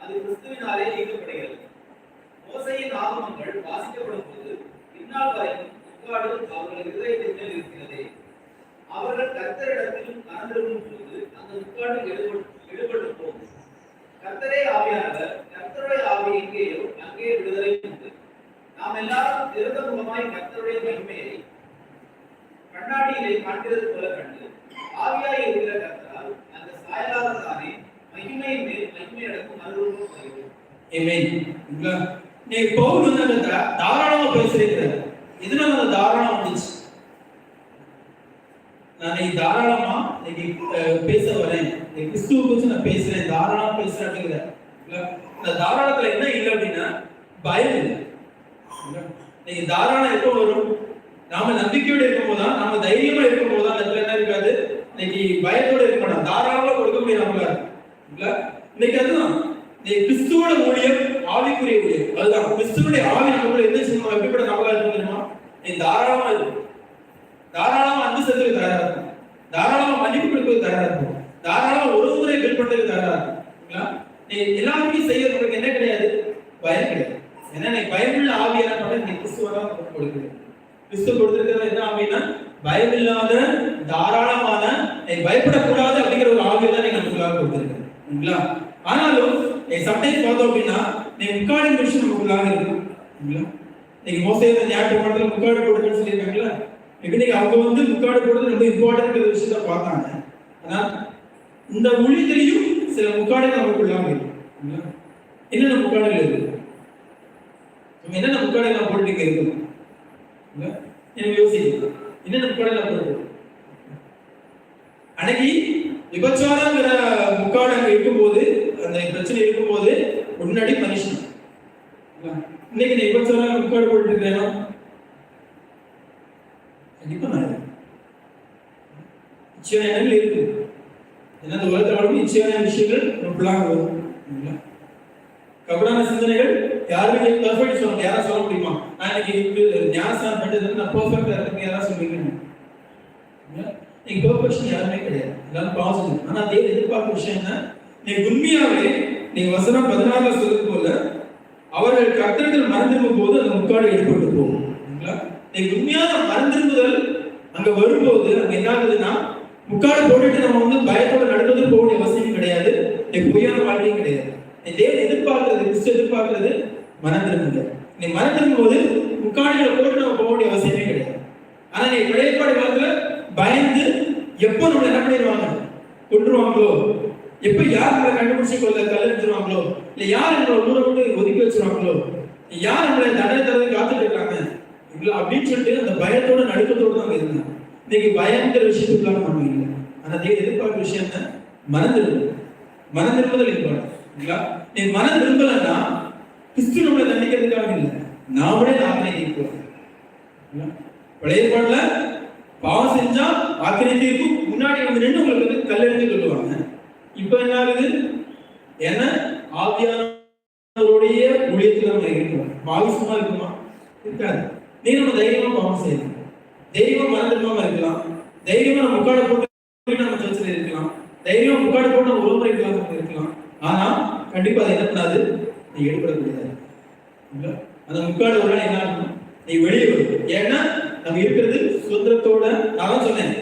அது கிறிஸ்துவினாலே நீக்கப்படுகிறது. மோசையின் ஆகமங்கள் வாசிக்கப்படும் போது இந்நாள் வரைக்கும் முக்காடு அவர்கள் இதயத்தின் மேல் இருக்கிறது. அவர்கள் கர்த்தரிடத்திலும் கலந்திருக்கும் போது அந்த முக்காடு எடுபட்டு போகும். கர்த்தரே ஆவியானவர், கர்த்தருடைய ஆவி எங்கேயோ அங்கே விடுதலை உண்டு. நாம் எல்லாரும் திறந்த முகமாய் கர்த்தருடைய மகிமையை கண்ணாடியிலே காண்கிறது போல கண்டு ஆவியாய் இருக்கிற கர்த்தரால் அந்த சாயலாளர் தானே மகிமையின் மேல் மகிமை அடக்கும் மறுரூபம் வருகிறது. ஆமென். நீ பவுல் வந்து அந்த தாராளமா பேசுறீங்க. இதனால அந்த தாராளம் வந்துச்சு. நான் தாராளமா பேச வரேன், கிறிஸ்துவ குறித்து நான் பேசுறேன், தாராளமா பேசுறேன் அப்படிங்கிற இந்த தாராளத்துல என்ன இல்லை அப்படின்னா பயம் இல்லை. நீங்க தாராளம் எப்போ வரும்? நாம நம்பிக்கையோட இருக்கும் போதுதான், நாம தைரியமா இருக்கும் போதுதான் அந்த இடத்துல என்ன இருக்காது, இன்னைக்கு பயத்தோட இருக்க மாட்டோம், தாராளமா கொடுக்கக்கூடிய நம்மளா இல்ல. இன்னைக்கு அதுதான் கிறிஸ்துவோட ஊழியம், ஆவிக்குரிய ஊழியம். அதுதான் கிறிஸ்துவோட ஆவி நமக்குள்ள எந்த சின்ன எப்படிப்பட்ட நம்மளா இருக்கும் தெரியுமா? நீ தாராளமா இருக்கும், தாராளமா அன்பு செலுத்துறது தயாரா இருக்கும், தாராளமா மன்னிப்பு கொடுக்கிறது தயாரா இருக்கும், தாராளமா ஒரு முறை பில் பண்றது தயாரா இருக்கும். நீ எல்லாருமே செய்யறதுக்கு என்ன கிடையாது, பயம் கிடையாது. ஏன்னா நீ பயமுள்ள ஆவி என்ன பண்ண, நீ கிறிஸ்துவதான் கொடுக்குது. கிறிஸ்துவ கொடுத்திருக்கிறது என்ன ஆவினா பயமில்லாத தாராளமான, நீ பயப்படக்கூடாது அப்படிங்கிற ஒரு ஆவியை தான் நீ நமக்குள்ளாக கொடுத்திருக்க. ஆனாலும் நீ சம்டைம்ஸ் பார்த்தோம் அப்படின்னா நீ முக்காடின் விஷயம் நமக்குள்ளாக இருக்கும். நீங்க மோசையை ஞாயிற்றுக்கிழமை முக்காடு போடுறதுன்னு சொல்லியிருக்காங்களா? இன்னைக்கு அவங்க வந்து முக்காடு போடுறது ரொம்ப இம்பார்ட்டன்ட் விஷயத்த பார்த்தாங்க. ஆனா இந்த மொழியிலையும் சில முக்காடுகள் நமக்குள்ளாக இருக்கும். என்னென்ன முக்காடுகள் இருக்கு? என்னென்ன முக்காடுகள் போட்டு இருக்கும்? எனக்கு யோசிக்க என்னென்ன முக்காடுகள் போட்டு அன்னைக்கு விபச்சாரங்கிற முக்காடு அங்க இருக்கும்போது, அந்த பிரச்சனை இருக்கும்போது முன்னாடி மனுஷன். இன்னைக்கு நீ விபச்சாரம் முக்காடு போட்டு இருக்கேன்னா கண்டிப்பா நான் நிச்சயமான எண்ணங்கள் இருக்கு. ஏன்னா இந்த உலகத்தில் நிச்சயமான விஷயங்கள் நமக்குள்ளாக வரும். கபடான சிந்தனைகள் யாருமே பர்ஃபெக்ட் சொல்ல, யாரா சொல்ல முடியுமா? நான் இன்னைக்கு ஞானஸ்தானம் பண்ணிட்டு நான் பர்ஃபெக்டா இருக்கேன் யாரா சொல்லுவீங்க? நீங்க பர்ஃபெக்ஷன் யாருமே கிடையாது, எல்லாரும் பாசிட்டிவ். ஆனா அதே எதிர்பார்க்கும் விஷயம் என்ன, நீ உண்மையாவே நீங்க வசனம் 16 சொல்றது போல அவர்கள் கர்த்தர்கள் மறந்திருக்கும் போது அந்த முக்காடு ஏற்பட்டு போகும். நீ உண்மையான மறந்திருப்புதல் அங்க வரும்போது அங்க என்ன ஆகுதுன்னா, முக்காடு போட்டுட்டு நம்ம வந்து பயத்தோட நடந்தது போக வேண்டிய அவசியம் கிடையாது, நீ பொய்யான வாழ்க்கையும் கிடையாது. நீ தேவன் எதிர்பார்க்கிறது, கிறிஸ்து எதிர்பார்க்கிறது மறந்திருக்குது. நீ மறந்திருக்கும் போது முக்காடுகளை போட்டு நம்ம போக வேண்டிய அவசியமே கிடையாது. ஆனா நீ விளையாட்டு காலத்துல பயந்து எப்போ நம்ம என்ன பண்ணிடுவாங்க, கொண்டுருவாங்களோ, எப்ப யார் நம்மளை கண்டுபிடிச்சு கொள்ள கல்லெடுத்துருவாங்களோ, இல்ல யார் நம்மளை ஊரை விட்டு ஒதுக்கி வச்சிருவாங்களோ, யார் நம்மளை தண்டனை தரது காத்துட்டு இருக்காங்க அப்படின்னு சொல்லிட்டு அந்த பயத்தோட நடுக்கத்தோட தான் இருந்தாங்க. இன்னைக்கு பயங்கிற விஷயத்துக்குள்ளாக நம்ம இல்லை. ஆனா எதிர்பார்க்கிற விஷயம் என்ன, மனதிரும்புதல் இருப்பாங்க. நீ மனம் விரும்பலன்னா கிறிஸ்து நம்மளை தண்டிக்கிறதுக்காக இல்லை, நாமளே நாமளே நீக்குவோம். பழைய பாடல பாவம் செஞ்சா ஆக்கினை தீர்ப்பு முன்னாடி வந்து நின்று உங்களுக்கு வந்து கல்லெடுத்து சொல்லுவாங்க. இப்ப என்ன ஆகுது, ஏன்னா ஆவியானவருடைய ஊழியத்துல நம்ம இருக்கிறோம். பாவிசமா இருக்குமா? இருக்காது. நீ நம்ம தைரியமா பாவம் செய்யணும், தைரியமா மனதிரும்பாம இருக்கலாம், தைரியமா நம்ம முக்காடு போட்டு நம்ம சர்ச்சில் இருக்கலாம், தைரியமா முக்காடு போட்டு நம்ம உறவுமுறை கிளாஸ் இருக்கலாம். ஆனா கண்டிப்பா அதை என்ன பண்ணாது, நீ எடுப்படக்கூடாது. அந்த முக்காடு ஒரு நாள் என்ன ஆகணும், நீ வெளியே வரும். ஏன்னா நம்ம இருக்கிறது சுதந்திரத்தோட. நான் சொன்னேன்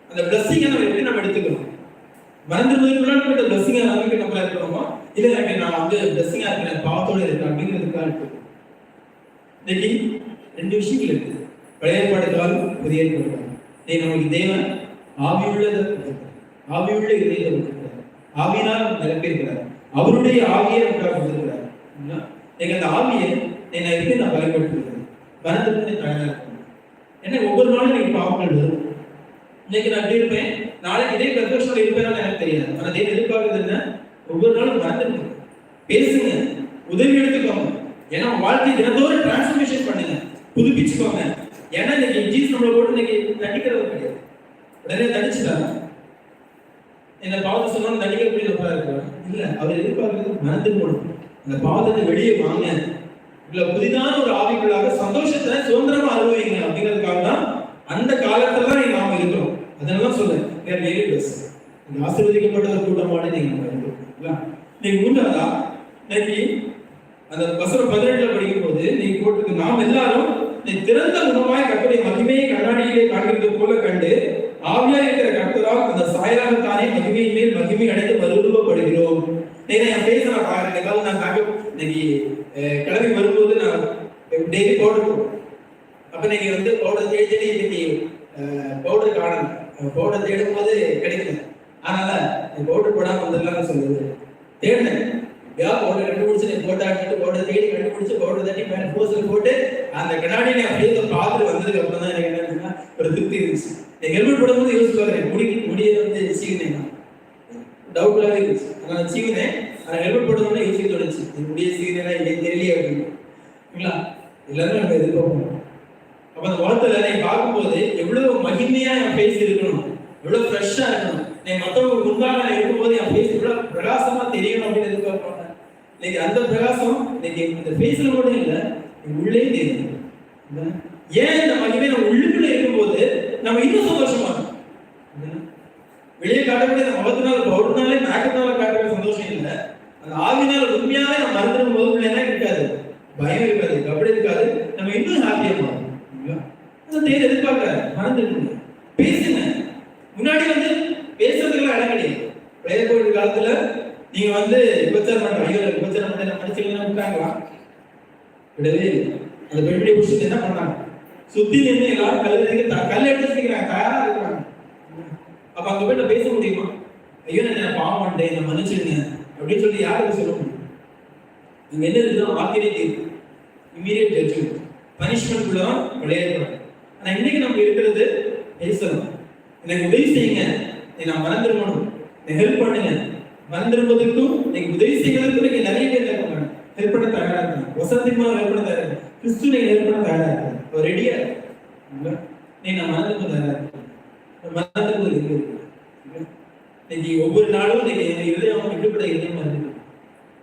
அந்த பிளஸ்ஸிங்கை நம்ம எப்படி நம்ம எடுத்துக்கணும், மறந்துடுவதற்கு அந்த பிளஸ்ஸிங்கை நமக்கு நம்ம இருக்கணுமா, இல்லை எனக்கு நான் வந்து பிளஸ்ஸிங்கா இருக்கிறேன் பாவத்தோட இருக்கேன் அப்படிங்கிறதுக்காக இருக்கு. இன்னைக்கு ரெண்டு விஷயங்கள் இருக்கு, பழைய ஏற்பாடு காலம், புதிய ஏற்பாடு காலம். நமக்கு தேவன் ஆவியுள்ள இதயத்தை கொடுத்திருக்கிறார், ஆவியினால் நிரப்பியிருக்கிறார், அவருடைய ஆவியை நமக்காக கொடுத்திருக்கிறார். அந்த ஆவியை நான் எப்படி நான் பயன்படுத்துகிறேன், மனதிற்கு தயாரா இருக்கணும். ஏன்னா ஒவ்வொரு நாளும் நீங்க பாவங்கள் வரும். இன்னைக்கு நான் எப்படி இருப்பேன், நாளைக்கு இதே பெர்ஃபெக்ஷன் இருப்பேன்னு எனக்கு தெரியாது. ஆனா தேவன் எதிர்பார்க்கிறது என்ன, ஒவ்வொரு நாளும் மறந்துருக்கணும், பேசுங்க, உதவி எடுத்துக்கோங்க. ஏன்னா வாழ்க்கை தினத்தோறும் டிரான்ஸ்ஃபர்மேஷன் பண்ணுங்க, புதுப்பிச்சுக்கோங்க. ஏன்னா இன்னைக்கு ஜீஸ் நம்மளை போட்டு இன்னைக்கு தண்டிக்கிறது கிடையாது. உடனே தண்டிச்சுட்டாங்க, என்ன பாவத்தை சொன்னாலும் தண்டிக்க எப்படி நம்ம இருக்கிறோம் இல்ல. அவர் எதிர்பார்க்கிறது மறந்து போகணும், அந்த பாவத்தை வெளியே வாங்க, இல்ல புதிதான ஒரு ஆவிக்குள்ளாக சந்தோஷத்தை சுதந்திரமா அனுபவிங்க அப்படிங்கிறதுக்காக தான் அந்த காலத்துல தான் நாம இருக்கிறோம். அதனால சொல்றேன், ஆசீர்வதிக்கப்பட்ட கூட்டமான நீங்க நீங்க மூன்றாவதா இன்னைக்கு அந்த வசனம் 18 படிக்கும் போது நீங்க போட்டிருக்கு, நாம் எல்லாரும் நீ திறந்த முகமாய் கர்த்தருடைய மகிமையை கண்ணாடியிலே காண்கிறது போல கண்டு ஆவியா இருக்கிற கர்த்தரால் அந்த சாயலாகத்தானே மகிமையின் மேல் மகிமை அடைந்து மறுரூபப்படுகிறோம். என் பேச நான் பாக்குறேன். நான் இன்னைக்கு கிளம்பி வரும்போது நான் டெய்லி பவுடர் போடுவேன். அப்ப நீங்க வந்து பவுடர் தேடி இன்னைக்கு பவுடர் காணணும். பவுடர் தேடும் போது கிடைக்கல. அதனால பவுடர் போடாம வந்துடலாம்னு சொல்லுது. தேடினேன் பவுடர் கண்டுபிடிச்சு போட்டாட்டு பவுடர் தேடி கண்டுபிடிச்சு பவுடர் தட்டி மேல போஸ்டர் போட்டு அந்த கண்ணாடி நான் அப்படியே பார்த்துட்டு வந்ததுக்கு அப்புறம் தான் எனக்கு என்ன ஒரு திருப்தி இருந்துச்சு. ஹெல்மெட் போடும்போது யோசிச்சு பாக்குறேன், முடியை வந்து சீவினேன், டவுட்லாவே இருந்துச்சு. நான் சீவினேன், ஆனால் ஹெல்மெட் போட்டதுன்னா யோசிக்க தோணுச்சு, முடியை சீவினேன்னா இதே தெரியலையே அப்படிங்களா. எல்லாரும் நம்ம எதிர்பார்ப்போம். அப்ப அந்த முகத்துல நீ பார்க்கும்போது எவ்வளவு மகிமையா என் ஃபேஸ் இருக்கணும், எவ்வளவு ஃப்ரெஷ்ஷா இருக்கணும். நீ மற்றவங்க முன்பாக நான் இருக்கும்போது என் ஃபேஸ் எவ்வளவு பிரகாசமா தெரியணும் அப்படின்னு எதிர்பார்ப்பாங்க. இன்னைக்கு அந்த பிரகாசம் இன்னைக்கு இந்த ஃபேஸ்ல கூட இல்லை, உள்ளே தெரியும். ஏன் இந்த மகிமை நம்ம உள்ளுக்குள்ள இருக்கும்போது நம்ம இன்னும் சந்தோஷமா இருக்கும். வெளியே காட்டக்கூடிய அந்த முகத்தினால பவுடர்னாலே மேக்கப்னால காட்டுற சந்தோஷம் இல்லை, அந்த ஆவினால உண்மையாவே நம்ம மறந்துடும் போது என்ன இருக்காது, பயம் இருக்காது, கபடி இருக்காது, நம்ம இன்னும் ஹாப்பியா மாறும். தேர் எதிர்பார்க்க மறந்துடுங்க, பேசுங்க. முன்னாடி வந்து பேசுறதுக்கெல்லாம் இடம் கிடையாது. பழைய கோயில் காலத்துல நீங்க வந்து விபச்சாரம் பண்ற ஐயோ விபச்சாரம் பண்ண மனுஷங்க இருக்காங்களா? விடவே இல்லை. அந்த பெண்மணி புருஷன் என்ன பண்ணாங்க, சுத்தி நின்று எல்லாரும் கல் எடுத்து வச்சுக்கிறாங்க, தயாரா இருக்கிறாங்க. அப்ப அங்க போய் பேச முடியுமா? ஐயோ நான் பாவம் பண்ணிட்டேன், என்ன மன்னிச்சிடுங்க அப்படின்னு சொல்லி யாருக்கு சொல்ல முடியும்? இங்க என்ன இருக்குன்னா ஆக்கிரேட் இருக்கு, இமீடியட் ஜட்ஜ்மெண்ட், பனிஷ்மெண்ட் உள்ளதான் விளையாடுறாங்க. ஆனா இன்னைக்கு நம்ம இருக்கிறது பேசணும், எனக்கு உதவி செய்யுங்க, நான் மறந்துருக்கணும், ஹெல்ப் பண்ணுங்க. மறந்துருப்பதற்கும் நீங்க உதவி செய்வதற்கும் நீங்க நிறைய பேர் இருக்காங்க, ஹெல்ப் பண்ண தயாரா இருக்காங்க. வசதிமா ஹெல்ப் பண்ண தயாரா இருக்காங்க, கிறிஸ்து நீங்க ஹெல்ப் பண்ண தயாரா இருக்காங்க, அவர் ரெடியா இருக்கு. நீ நான் மறந்துருக்க தயாரா இருக்கேன், மறந்துருப்பது இருக்கு. இன்னைக்கு ஒவ்வொரு நாளும் இன்னைக்கு என் இதயம் விட்டுப்பட இதயமா இருக்கு.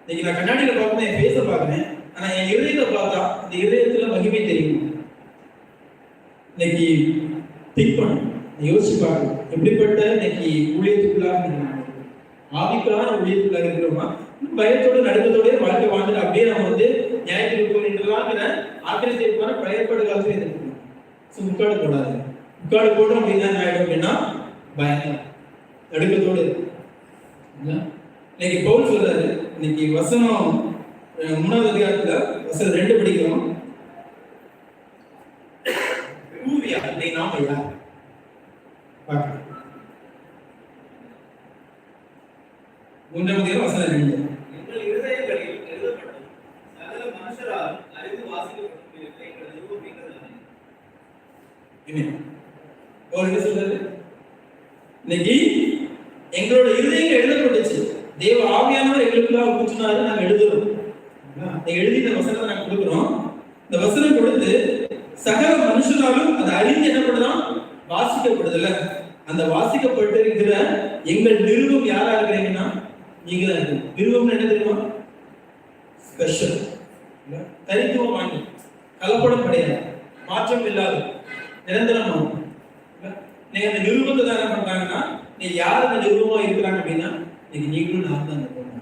இன்னைக்கு நான் கண்ணாடியில பார்க்கணும், என் ஃபேஸை பார்க்கிறேன், ஆனா என் இதயத்தை பார்த்தா இந்த இதயத்துல மகிமை தெரியும். இன்னைக்கு திங்க் பண்ணணும், யோசிச்சு பார்க்கணும், எப்படிப்பட்ட இன்னைக்கு ஊழியத்துக்குள்ளாக ஆவிக்கான ஊழியத்துக்குள்ளாக இருக்கிறோமா, பயத்தோட நடுக்கத்தோட வாழ்க்கை வாழ்ந்துட்டு அப்படியே நம்ம வந்து நியாயத்திற்குற ஆக்கிரமிப்பான பயப்படுகாக எதிர்க்கணும். முக்காடு போடாது. முக்காடு போடுறோம் அப்படின்னா என்ன ஆயிடும் அப்படின்னா பயம் நடுக்கத்தோடு. இன்னைக்கு பவுல் சொல்றாரு, இன்னைக்கு வசனம் 3வது அதிகாரத்துல வசனம் 2 படிக்கிறோம். இன்னைக்கு நாம யார் பார்க்கலாம். 3வது அதிகாரம் வசனம் 2. எங்கள் இருதயங்களில் எழுதப்படும் சகல மனுஷரால் அறிந்து வாசிக்கப்படும் எங்கள் நிரூபிக்கிறது. என்ன சொல்றது? இன்னைக்கு எங்களோட இருதயங்கள் எழுதப்பட்டுச்சு, தேவ ஆவியானவர் எங்களுக்குள்ள ஊற்றினாரு, நாங்க எழுதுறோம். எழுதி இந்த வசனத்தை நாங்க கொடுக்குறோம். இந்த வசனம் கொடுத்து சகல மனுஷனாலும் அதை அறிந்து என்ன பண்ணுதான், வாசிக்கப்படுதுல. அந்த வாசிக்கப்பட்டு இருக்கிற எங்கள் நிருபம் யாரா இருக்கிறீங்கன்னா நீங்க தான் இருக்கு. நிருபம் என்ன தெரியுமா? ஸ்பெஷல், தனித்துவமானது, கலப்படம் கிடையாது, மாற்றம் இல்லாத, நிரந்தரமானது. நீங்க அந்த நிருபத்தை தான் என்ன பண்றாங்கன்னா, நீ யார் அந்த நிருபமா இருக்கிறாங்க அப்படின்னா நீங்க நீங்களும் நான் தான் போறாங்க.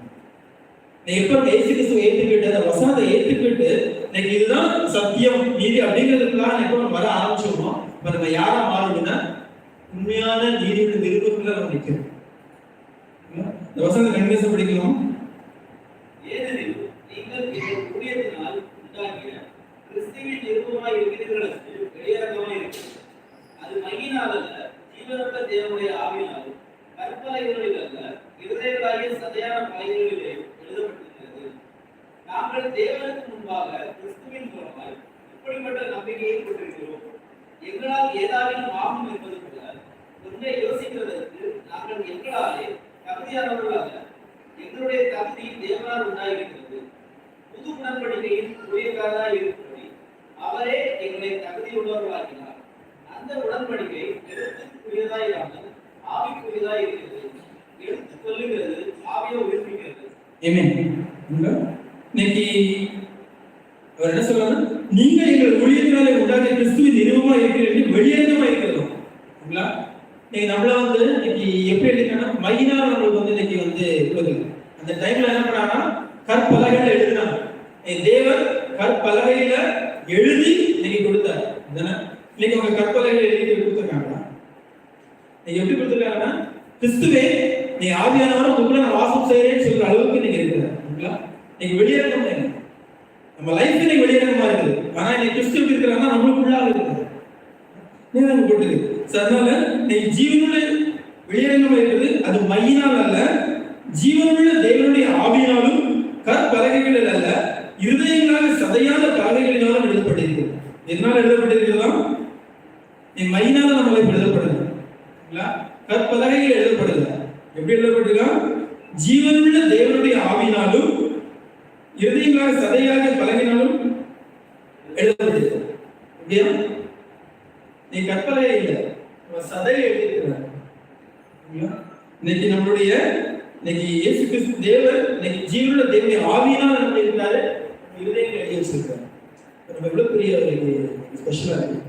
நீ எப்ப ஏசு கிறிஸ்துவை ஏற்றுக்கிட்டு அந்த வசனத்தை ஏற்றுக்கிட்டு இன்னைக்கு இதுதான் சத்தியம் நீதி அப்படிங்கிறதுக்குலாம் எப்ப வர ஆரம்பிச்சோமோ இப்ப நம்ம யாரா மாறுதுன்னா உண்மையான நீதியோட நிருபத்துல நம்ம நிற்கிறோம். இந்த வசனத்தை கண்டிப்பா படிக்கணும். ஏனெனில் நீங்கள் ஊழியத்தினால் உண்டாகிய கிறிஸ்துவின் நிருபமாய் இருக்கிறீர்களுக்கு வெளியரங்கமாய் இருக்கிறது. அது மையினால் அல்ல, ஜீவனுள்ள தேவனுடைய ஆவியினாலும் கற்பனைகளில் அல்ல, இருதயங்களாகிய சதையான பலகைகளிலே எழுதப்பட்டிருக்கிறது. நாங்கள் தேவனுக்கு முன்பாக கிறிஸ்துவின் மூலமாய் இப்படிப்பட்ட நம்பிக்கையை கொண்டிருக்கிறோம். எங்களால் ஏதாவது ஆகும் என்பது கூட ஒன்றை யோசிக்கிறதற்கு நாங்கள் எங்களாலே தகுதியானவர்களாக, எங்களுடைய தகுதி தேவனால் உண்டாயிருக்கிறது. புது உடன்படிக்கையின் ஊழியக்காரராய் இருக்கும்படி அவரே எங்களை தகுதியுள்ளவர்களாக்கினார். அந்த உடன்படிக்கை எழுத்துக்குரியதாயிராமல் ஆவிக்குரியதாய் இருக்கிறது. எழுத்து சொல்லுகிறது, ஆவியை உயிர்ப்பிக்கிறது. இன்னைக்கு அவர் என்ன சொல்றாரு, நீங்க எங்கள் ஊழியத்தினாலே உண்டாகிய கிறிஸ்துவின் நிறுவமா இருக்கிறீர்கள், வெளியரங்கமா இருக்கிறோம். நீங்க நம்மள வந்து இன்னைக்கு எப்படி இருக்கா மையினால் நம்மளுக்கு வந்து இன்னைக்கு வந்து கொடுக்குது. அந்த டைம்ல என்ன பண்ணாங்கன்னா கற்பலகையில எழுதினாங்க. தேவன் கற்பலகையில எழுதி இன்னைக்கு கொடுத்தார். இன்னைக்கு உங்க கற்பலகையில எழுதி கொடுத்துருக்காங்களா? நீங்க எப்படி கொடுத்துருக்காங்கன்னா கிறிஸ்துவே நீ ஆவியானவரை உங்களை நான் வாசம் செய்யறேன்னு சொல்ற அளவுக்கு நீங்க இருக்கிறீங்களா? நீங்க வெளியேறணும். நம்ம லைஃப் நீங்க வெளியேறமா இருக்குது. ஆனா இன்னைக்கு கிறிஸ்து எப்படி இருக்கிறாங்கன்னா நம்மளுக்குள்ளாக இருக்குது. நீங்க போட்டுது. அதனால நீ ஜீவனுள்ள வெளியேறமா இருக்குது. அது மையினால் அல்ல, ஜீவனுள்ள தேவனுடைய ஆவியினாலும் கற்பலகைகளில் அல்ல, இருதயங்களாக சதையான பலகைகளினாலும் எழுதப்பட்டிருக்கு. எதனால எழுதப்பட்டிருக்கிறதா? நீ மையினால நம்ம லைஃப் எழுதப்படுது. கற்பலகையில் எழுதப்படுது. எப்படி எழுதப்பட்டிருக்கா? ஜீவனுள்ள தேவனுடைய ஆவியினாலும் இருதயங்களாக சதையாக பலகையினாலும் எழுதப்பட்டிருக்கு. நீ கற்பலகை இல்லை, சதையை எழுதியிருக்கிறார். இன்னைக்கு நம்மளுடைய இன்னைக்கு இயேசு கிறிஸ்து தேவன் இன்னைக்கு ஜீவனுள்ள தேவனுடைய ஆவியினால் நம்ம இருக்கிறாரு, இருதயங்களை எழுதி வச்சிருக்காரு. நம்ம எவ்வளவு பெரிய ஒரு ஸ்பெஷலா இருக்கு.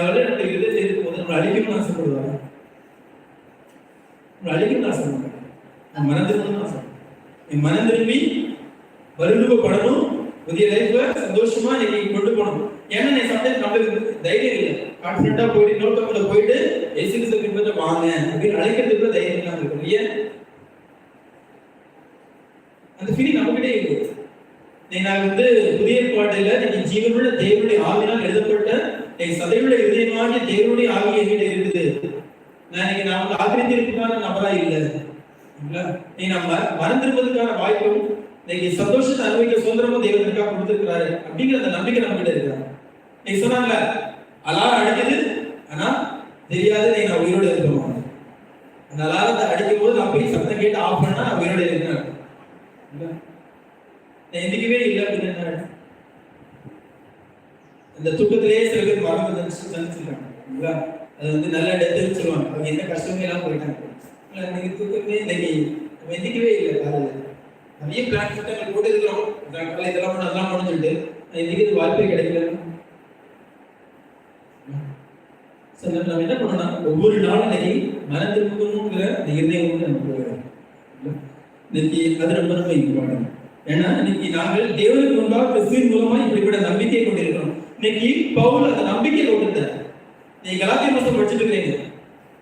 அவளே நம்ம இருதயத்தை இருக்கும்போது நம்ம அழிக்கணும்னு ஆசைப்படுவாங்க. நம்ம அழிக்கணும்னு ஆசைப்படுவாங்க. நம்ம மனம் திரும்பணும்னு ஆசைப்படுவோம். நீ மனம் திரும்பி வருடுபடணும், புதிய லைஃப்ல சந்தோஷமா இன்னைக்கு கொண்டு போகணும். ஏன்னா நீ சம்டைம்ஸ் நம்மளுக்கு தைரியம் இல்லை, கான்ஃபிடண்டா போயிட்டு இன்னொருத்தவங்களை போயிட்டு இயேசு கிறிஸ்து பின்பற்ற வாங்க அப்படின்னு அழைக்கிறதுக்கு கூட தைரியம் இல்லாம இருக்கும். ஏன் அந்த ஃபீலிங் நம்மகிட்டே இருக்கு. நான் புதிய ஏற்பாட்டில நீங்க ஜீவனுள்ள தேவனுடைய ஆவியினால் எழுதப்பட்ட சதையுள்ள இதயமாகிய தேவனுடைய ஆவி என்கிட்ட இருக்குது. நான் ஆக்கிரமித்திருக்கான நபரா இல்லை. நீ நம்ம மறந்திருப்பதற்கான வாய்ப்பும் இன்னைக்கு சந்தோஷத்தை அனுபவிக்க சுதந்திரமும் தேவனுக்காக கொடுத்திருக்கிறாரு அப்படிங்கிற அந்த நம்பிக்கை நம்ம கிட்ட இருக்காங்க. நீ சொன்னாங்கல்ல, அலாரம் அடிக்குது ஆனா தெரியாது நான் உயிரோட இருக்கணும். அந்த அலாரத்தை அடிக்கும் போது நான் போய் சத்தம் கேட்டு ஆஃப் பண்ணா நான் உயிரோட இருக்கிறேன். நான் எந்திக்கவே இல்லை அப்படின்னு இந்த தூக்கத்திலேயே சில பேர் மரணம் சந்திச்சிருக்காங்க. அது நல்ல டெத்துன்னு சொல்லுவாங்க. அவங்க எந்த கஷ்டமே எல்லாம் போயிட்டாங்க. இன்னைக்கு தூக்கமே இன்னைக்கு நம்ம எந்திக்கவே இல்லை. காலையில் நிறைய பிளான் திட்டங்கள் போட்டு இருக்கிறோம். காலை இதெல்லாம் பண்ண அதெல்லாம் பண்ண சொல்லிட்டு இன்னைக்கு வாய்ப்பே கிடைக்கல. நம்ம என்ன பண்ணணும், ஒவ்வொரு நாளும் இன்னைக்கு மனம் திரும்பணுங்கிற அந்த இருதயம் நமக்கு இன்னைக்கு அது ரொம்ப ரொம்ப இம்பார்ட்டன்ட். ஏன்னா இன்னைக்கு நாங்கள் தேவனுக்கு முன்பாக கிறிஸ்துவின் மூலமா இப்படிப்பட்ட நம்பிக்கையை கொண்டிருக்கிறோம். இன்னைக்கு பவுல் அந்த நம்பிக்கையை கொண்டிருந்தார். நீங்க கலாத்தியர் புத்தகம் படிச்சுட்டு இருக்கீங்க.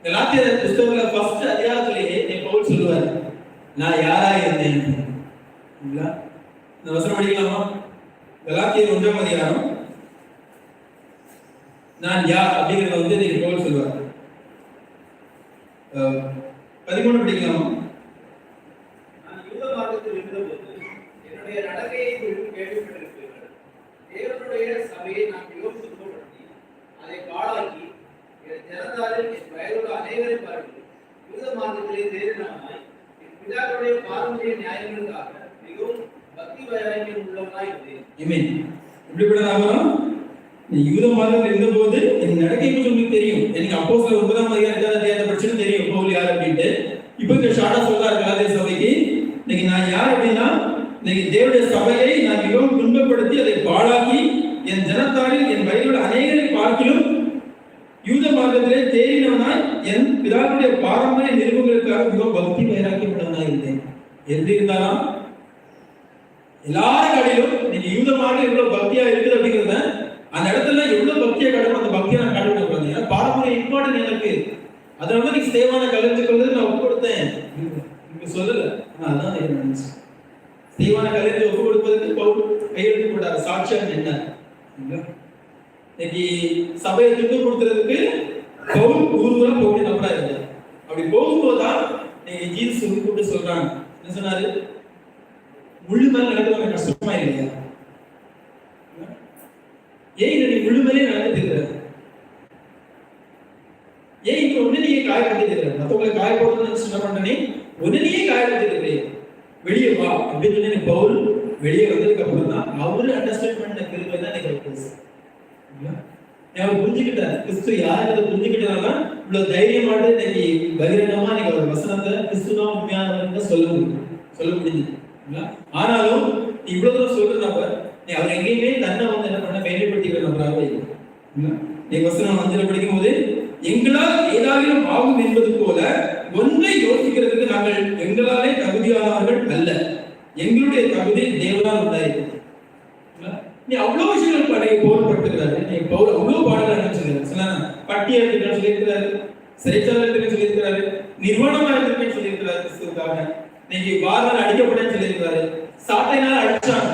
கலாத்தியர் புத்தகத்துல ஃபர்ஸ்ட் அதிகாரத்திலேயே பவுல் சொல்லுவார், நான் யாரா இருந்தேன். இந்த வசனம் படிக்கலாமா? கலாத்தியர் 1ஆம் அதிகாரம் நான் யார் அப்படிங்கறத நீங்க பவுல் சொல்லுவார். 13 படிக்கலாமா? நான் யூத மார்க்கத்தில் இருந்தபோது என்னுடைய நடக்கையை குறித்து கேள்விப்பட்டிருக்கிறீர்கள். தேவனுடைய சபையை நான் மிகவும் துன்பப்படுத்தி அதை பாழாக்கி என் ஜனதாரில் என் வயதுள்ள அனைவரை பார்த்து யூத மார்க்கத்திலே தேறினவனாய் என் பிதாக்களுடைய பாரம்பரிய நியாயங்களுக்காக மிகவும் பக்தி வைராக்கியம் உள்ளவனாய் இருந்தேன். இப்படிப்பட்டதாகலாம் நீ யூத மார்க்கத்தில் இருந்த போது என் நடக்கை உங்களுக்கு தெரியும். எனக்கு அப்போஸ்தலர் 9ஆம் அதிகாரத்தை படிச்சுட்டு தெரியும் பவுல் யார் அப்படின்ட்டு. இப்போ இந்த ஷார்ட்டா சொல்றாரு கலாத்தியர் சபைக்கு, இன்னைக்கு நான் யார் அப்படின்னா இன்னைக்கு தேவனுடைய சபையை நான் மிகவும் துன்பப்படுத்தி அதை பாழாக்கி என் ஜனத்தாரில் என் வயதுள்ள அநேகரை பார்க்கிலும் யூத மார்க்கத்திலே தேறினவனாய் என் பிதாக்களுடைய பாரம்பரிய நிருபங்களுக்காக மிகவும் பக்தி வைராக்கியப்பட்டவனாய் இருந்தேன். எப்படி இருந்தாலும் எல்லாரும் கடையிலும் நீங்க யூத மார்க்கம் எவ்வளவு பக்தியா இருக்குது அப்படிங்கிறத அந்த இடத்துல எவ்வளவு பக்தியா காட்டணும், அந்த பக்தியை நான் காட்டுவேன். ஏன்னா பாரம்பரிய இம்பார்ட்டன் எனக்கு, அதனால நீங்க சேவான கலந்து கொள்வது நான் ஒப்பு கொடுத்தேன் சொல்லல. அதான் சேவான கலந்து ஒப்பு கொடுப்பதற்கு பவுல் கையெழுத்து போட்டார். சாட்சியம் என்ன இன்னைக்கு சபையை துன்பப்படுத்துறதுக்கு பவுல் ஊர்வலம் போக நம்பரா இருந்தார். அப்படி போகும்போதுதான் நீங்க ஜீசஸ் கூப்பிட்டு சொல்றாங்க. என்ன சொன்னாரு? முள்ளு மேல நடக்கிறது கஷ்டமா இல்லையா? ஏன் நீ முள்ளு மேலே நடந்துட்டு இருக்கிற? ஏன் இப்ப ஒண்ணு நீங்க காயப்படுத்திட்டு இருக்கிற? மத்தவங்களை காயப்படுத்தணும்னு என்ன பண்ணனே ஒண்ணு நீயே காயப்படுத்திட்டு இருக்கிற. வெளியே வா அப்படின்னு சொல்லி பவுல் வெளியே வந்ததுக்கு அப்புறம் தான் அவரு அண்டர்ஸ்டாண்ட் பண்ண கிருபை தான் எனக்கு அவர் புரிஞ்சுக்கிட்டார். கிறிஸ்து யாருன்றதை புரிஞ்சுக்கிட்டனால இவ்வளவு தைரியமாட்டு இன்னைக்கு பகிரங்கமா நீங்க ஒரு வசனத்தை கிறிஸ்து தான் உண்மையானவர்னு சொல்ல முடியுது. ஆனாலும் இவ்வளவு தூரம் சொல்ற நபர் நீ அவர் எங்கேயுமே தன்னை என்ன பண்ண மேம்படுத்திக்கிற நபராக நீ வசனம் 5 படிக்கும் போது எங்களால் ஏதாகிலும் ஆகும் என்பது போல ஒன்றை யோசிக்கிறதுக்கு நாங்கள் எங்களாலே தகுதியானவர்கள் அல்ல. எங்களுடைய தகுதி தேவனால் உண்டாயிருக்கிறது. நீ அவ்வளவு விஷயங்கள் பண்ணி போர்படுத்துகிறாரு. நீ பவுல் அவ்வளவு பாடல்கள் சொல்லியிருக்காரு. பட்டியல் சொல்லியிருக்கிறாரு, சிறைச்சாலைகள் சொல்லியிருக்கிறாரு, நிர்வாணமா இருக்குன்னு சொல்லியிருக்கிறாரு. கிறிஸ்துவுக்காக நீங்க வாரால் அடிக்கப்பட்டேன்னு சொல்லியிருக்கிறாரு. சாட்டையினால் அடிச்சாங்க,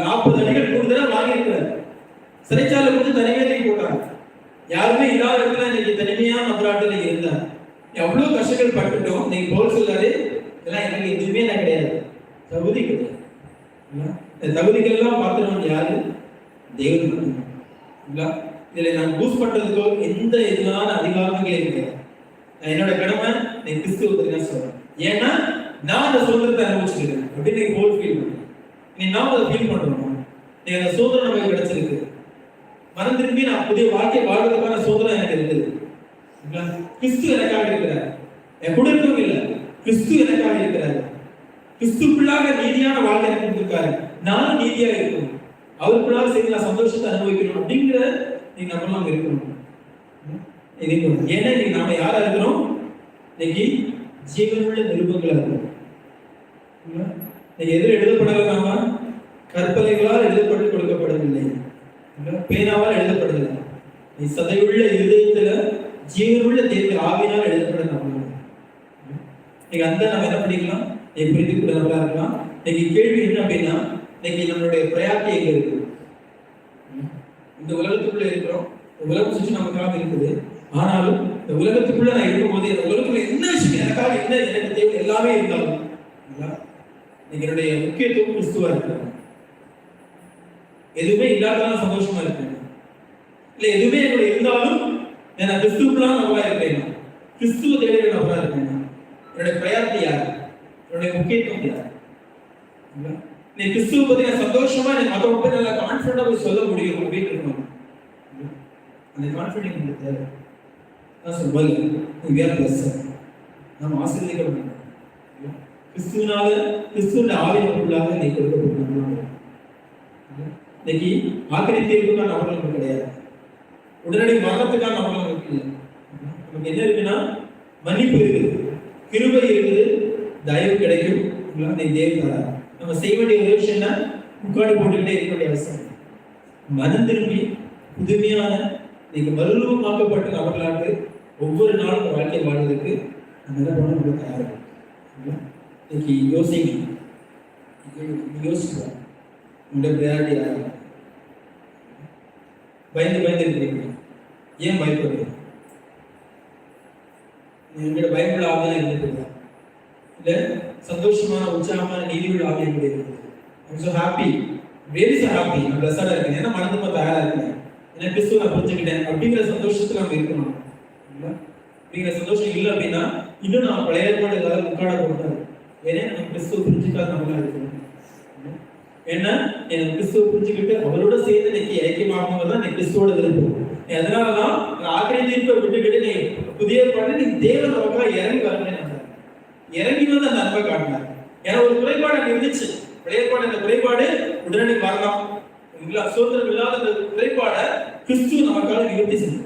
40 அடிகள் கூடுதலா வாங்கியிருக்கிறாரு. சிறைச்சாலை கொடுத்து தனிமையை போட்டாங்க. யாருமே இல்லாத இடத்துல இன்னைக்கு தனிமையா நபராட்டில் இருந்தார். எவ்வளவு கஷ்டங்கள் பட்டுட்டோம். நீங்க பவுல் சொல்றாரு, இதெல்லாம் எனக்கு எதுவுமே நான் கிடையாது, தகுதி கிடையாது. இந்த தகுதிகள்லாம் பார்த்துருவோம் யாரு? தேவன் மட்டும். இதுல நான் பூஸ்ட் பண்றதுக்கோ எந்த எதிரான அதிகாரங்களே கிடையாது. நான் என்னோட கடமை நீ கிறிஸ்துவ சொல்றேன். ஏன்னா நான் அந்த சுதந்திரத்தை அனுபவிச்சிருக்கேன் அப்படின்னு நீங்க போல் ஃபீல் பண்ணுறேன். நீ நான் அதை ஃபீல் பண்றோம். நீ அந்த சுதந்திரம் நமக்கு கிடைச்சிருக்கு. மனம் திரும்பி நான் புதிய வாழ்க்கை வாழ்றதுக்கான சுதந்திரம் எனக்கு இருக்குது. கிறிஸ்து எனக்காக இருக்கிறார். என் கூட இருக்கவும் இல்லை, கிறிஸ்து எனக்காக இருக்கிறார். கிறிஸ்துக்குள்ளாக நீதியான வாழ்க்கை எனக்கு கொடுத்திருக்காரு. நானும் நீதியா இருக்கணும், அவருக்குள்ளாக சேர்ந்து நான் சந்தோஷத்தை அனுபவிக்கணும் அப்படிங்கிற நீங்க நம்மளாம் இருக்கணும். ஏன்னா இன்னைக்கு நாம யாரா இருக்கிறோம்? இன்னைக்கு ஜீவனுள்ள நிருபங்களா இருக்கிறோம். இன்னைக்கு எதில் எழுதப்படல? நாம கற்பனைகளால் எழுதப்பட்டு கொடுக்கப்படவில்லை, பேனாவால் எழுதப்படவில்லை. நீ சதையுள்ள இருதயத்துல ஜீவனுள்ள தேவ ஆவியினால் எழுதப்பட நம்ம நீங்க அந்த நம்ம என்ன பண்ணிக்கலாம்? நீ புரிந்து கொள்ளவர்களா இருக்கலாம். இன்னைக்கு கேள்வி என்ன அப்படின்னா, இன்னைக்கு நம்மளுடைய பிரயாத்தி எங்க இருக்கு? இந்த உலகத்துக்குள்ள இருக்கிறோம். இந்த உலகம் சுற்றி நமக்காக இருக்குது. ஆனாலும் இந்த உலகத்துக்குள்ள நான் இருக்கும்போது இந்த உலகத்துல என்ன விஷயம் எனக்காக என்ன எனக்கு தேவை எல்லாமே இருந்தாலும் இன்னைக்கு என்னுடைய முக்கியத்துவம் கிறிஸ்துவா இருக்கிறாங்க. எதுவுமே இல்லாததான் சந்தோஷமா இருக்கேன், இல்ல எதுவுமே என்னுடைய இருந்தாலும் நான் கிறிஸ்துக்குள்ளான நபரா இருக்கேன், கிறிஸ்துவ தேவையான நபரா இருக்கேன். என்னுடைய பிரயாத்தி யார்? என்னுடைய முக்கியத்துவம் யார்? நீ கிறிஸ்துவ பத்தி நான் சந்தோஷமா எனக்கு மற்றவங்க போய் நல்லா கான்ஃபிடண்டா போய் சொல்ல முடியும் அப்படின்னு இருக்கணும். அந்த கான்ஃபிடன்ஸ் உங்களுக்கு தேவை. நான் சொல்லுவேன், we are blessed. நாம் ஆசீர்வதிக்கப்பட்டோம். கிறிஸ்துவினால கிறிஸ்துவின் ஆவியினுள்ளாக நீ கொடுக்கப்பட்டிருக்கிறோம். இன்னைக்கு ஆக்கிரி தீர்வுக்கான நபர்கள் நமக்கு கிடையாது, உடனடி மரணத்துக்கான நபர்கள் நமக்கு இல்லை. நமக்கு என்ன இருக்குன்னா மன்னிப்பு இருக்குது, கிருபை இருக்குது, தயவு கிடைக்கும். நீ தேவதாரா நம்ம செய்ய வேண்டிய ஒரு விஷயம் என்ன? முக்காடு போட்டுக்கிட்டே இருக்க வேண்டிய அவசியம். மனம் திரும்பி புதுமையான நீங்க மறுரூபமாக்கப்பட்ட நபர்களாக ஒவ்வொரு நாளும் வாழ்க்கை வாழ்வதற்கு நம்ம என்ன பண்ண நம்ம தயாராக இன்னைக்கு யோசிங்க. யோசிப்போம் உங்களுடைய பிரியாரிட்டி யாரு? பயந்து இருக்கிறீங்க. ஏன் பயப்படுறீங்க? உங்களோட பயமுள்ள ஆவியாக இருந்துட்டு இல்ல சந்தோஷமான உற்சாகமான நீதியுள்ள ஆவியாக இருக்குது. I'm so happy, really so happy. நான் blessed-ஆ இருக்கேன். ஏன்னா மனதுமா தயாரா இருக்கேன். ஏன்னா கிறிஸ்துவை நான் புரிஞ்சுக்கிட்டேன் அப்படிங்கிற சந்தோஷத்துல நம்ம இருக்கணும். அப்படிங்கிற சந்தோஷம் இல்லை அப்படின்னா இன்னும் நான் பழைய ஏற்பாடு ஏதாவது முக்காட போட்டாரு. ஏன்னா நம்ம கிறிஸ்துவ புரிஞ்சுக்காத நம்மளா இருக்கணும். ஏன்னா எனக்கு கிறிஸ்துவ புரிஞ்சுக்கிட்டு அவரோட சேர்ந்து இன்னைக்கு ஐக்கியமாகணும் தான் கிறிஸ்துவோட விருப்பம். அதனாலதான் ஆக்கிரை தீர்ப்பை விட்டுக்கிட்டு நீ புதிய ஏற்பாடு நீ தேவன் நமக்காக இறங்கி வரணும். இறங்கி வந்து அந்த அன்பை காட்டினார். ஏன்னா ஒரு குறைபாடு அங்க இருந்துச்சு. பழைய ஏற்பாடு அந்த குறைபாடு உடனடி வரலாம். சுதந்திரம் இல்லாத அந்த குறைபாடை கிறிஸ்துவ நமக்காக நிவர்த்தி செய்யும்.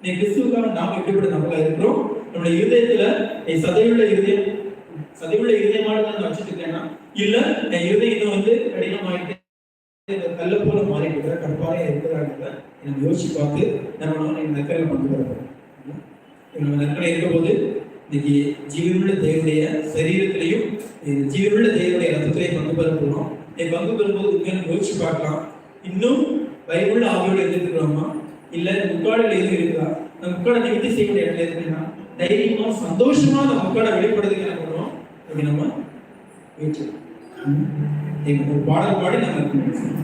நீ கிறிஸ்துவுக்காக நாம எப்படிப்பட்ட நமக்காக இருக்கிறோம்? நம்முடைய இருதயத்துல நீ சதையுள்ள இருதயமானதான் வச்சுட்டு இருக்கேன்னா இல்ல என் இருதயம் இன்னும் வந்து கடினமாயிட்டு கல்ல போல மாறிட்டு கற்பாறையா இருக்கிறாங்க. நம்ம யோசிச்சு பார்த்து நம்ம நற்கரை பங்கு பெறப்போம். நம்ம நற்கரை இருக்க போது இன்னைக்கு ஜீவனுள்ள தேவனுடைய சரீரத்திலையும் ஜீவனுள்ள தேவனுடைய ரத்தத்திலையும் பங்கு பெற போறோம். பங்கு பெறும்போது உண்மையான யோசிச்சு பார்க்கலாம். இன்னும் பைபிள் ஆவியோட இருக்கிறோமா இல்ல முக்காடுல எது இருக்குதா? நம்ம முக்காடை நிவர்த்தி செய்ய வேண்டிய இடத்துல இருக்குன்னா தைரியமா சந்தோஷமா அந்த முக்காடை வெளிப்படுறதுக்கு என்ன பண்ணுவோம்? அப்படி நம்ம ஒரு பாடல் பாடி நம்ம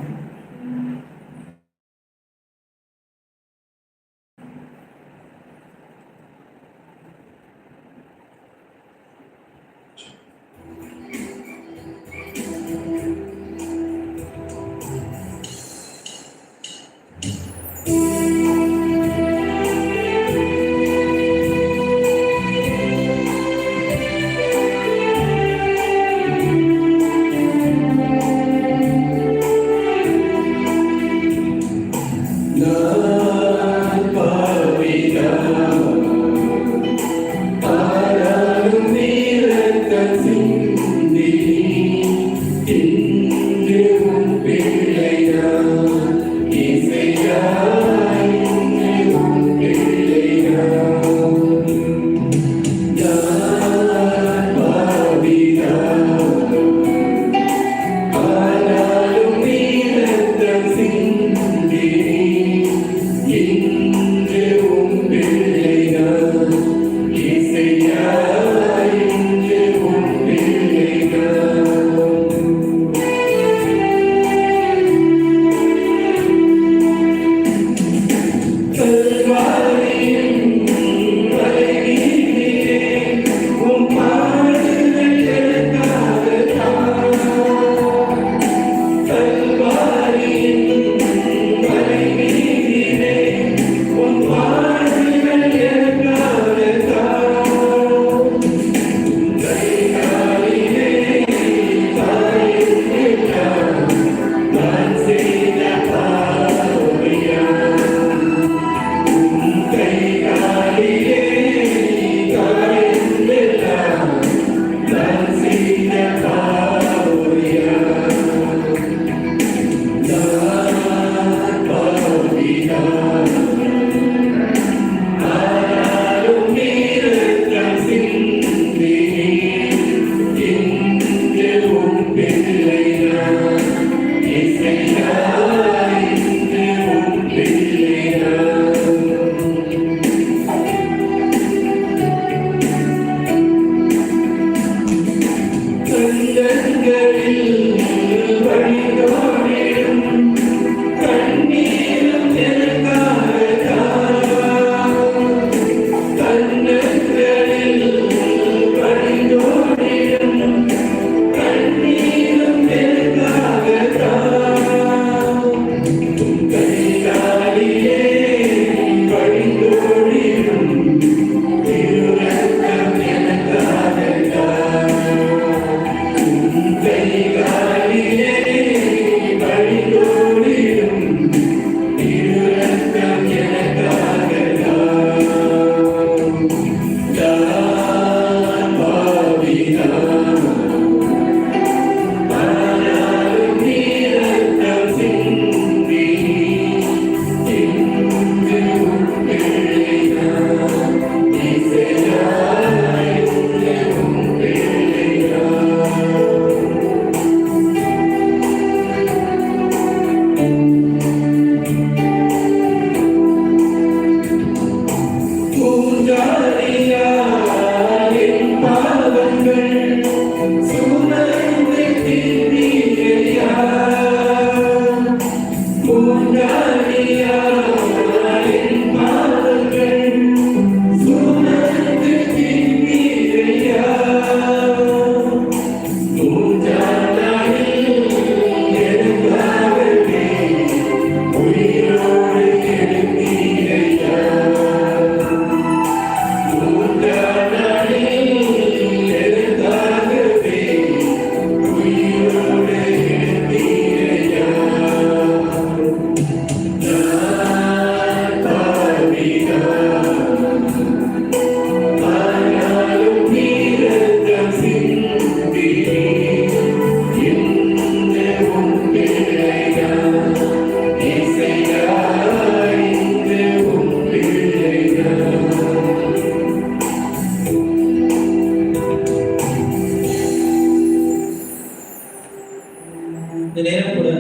இந்த நேரம் கூட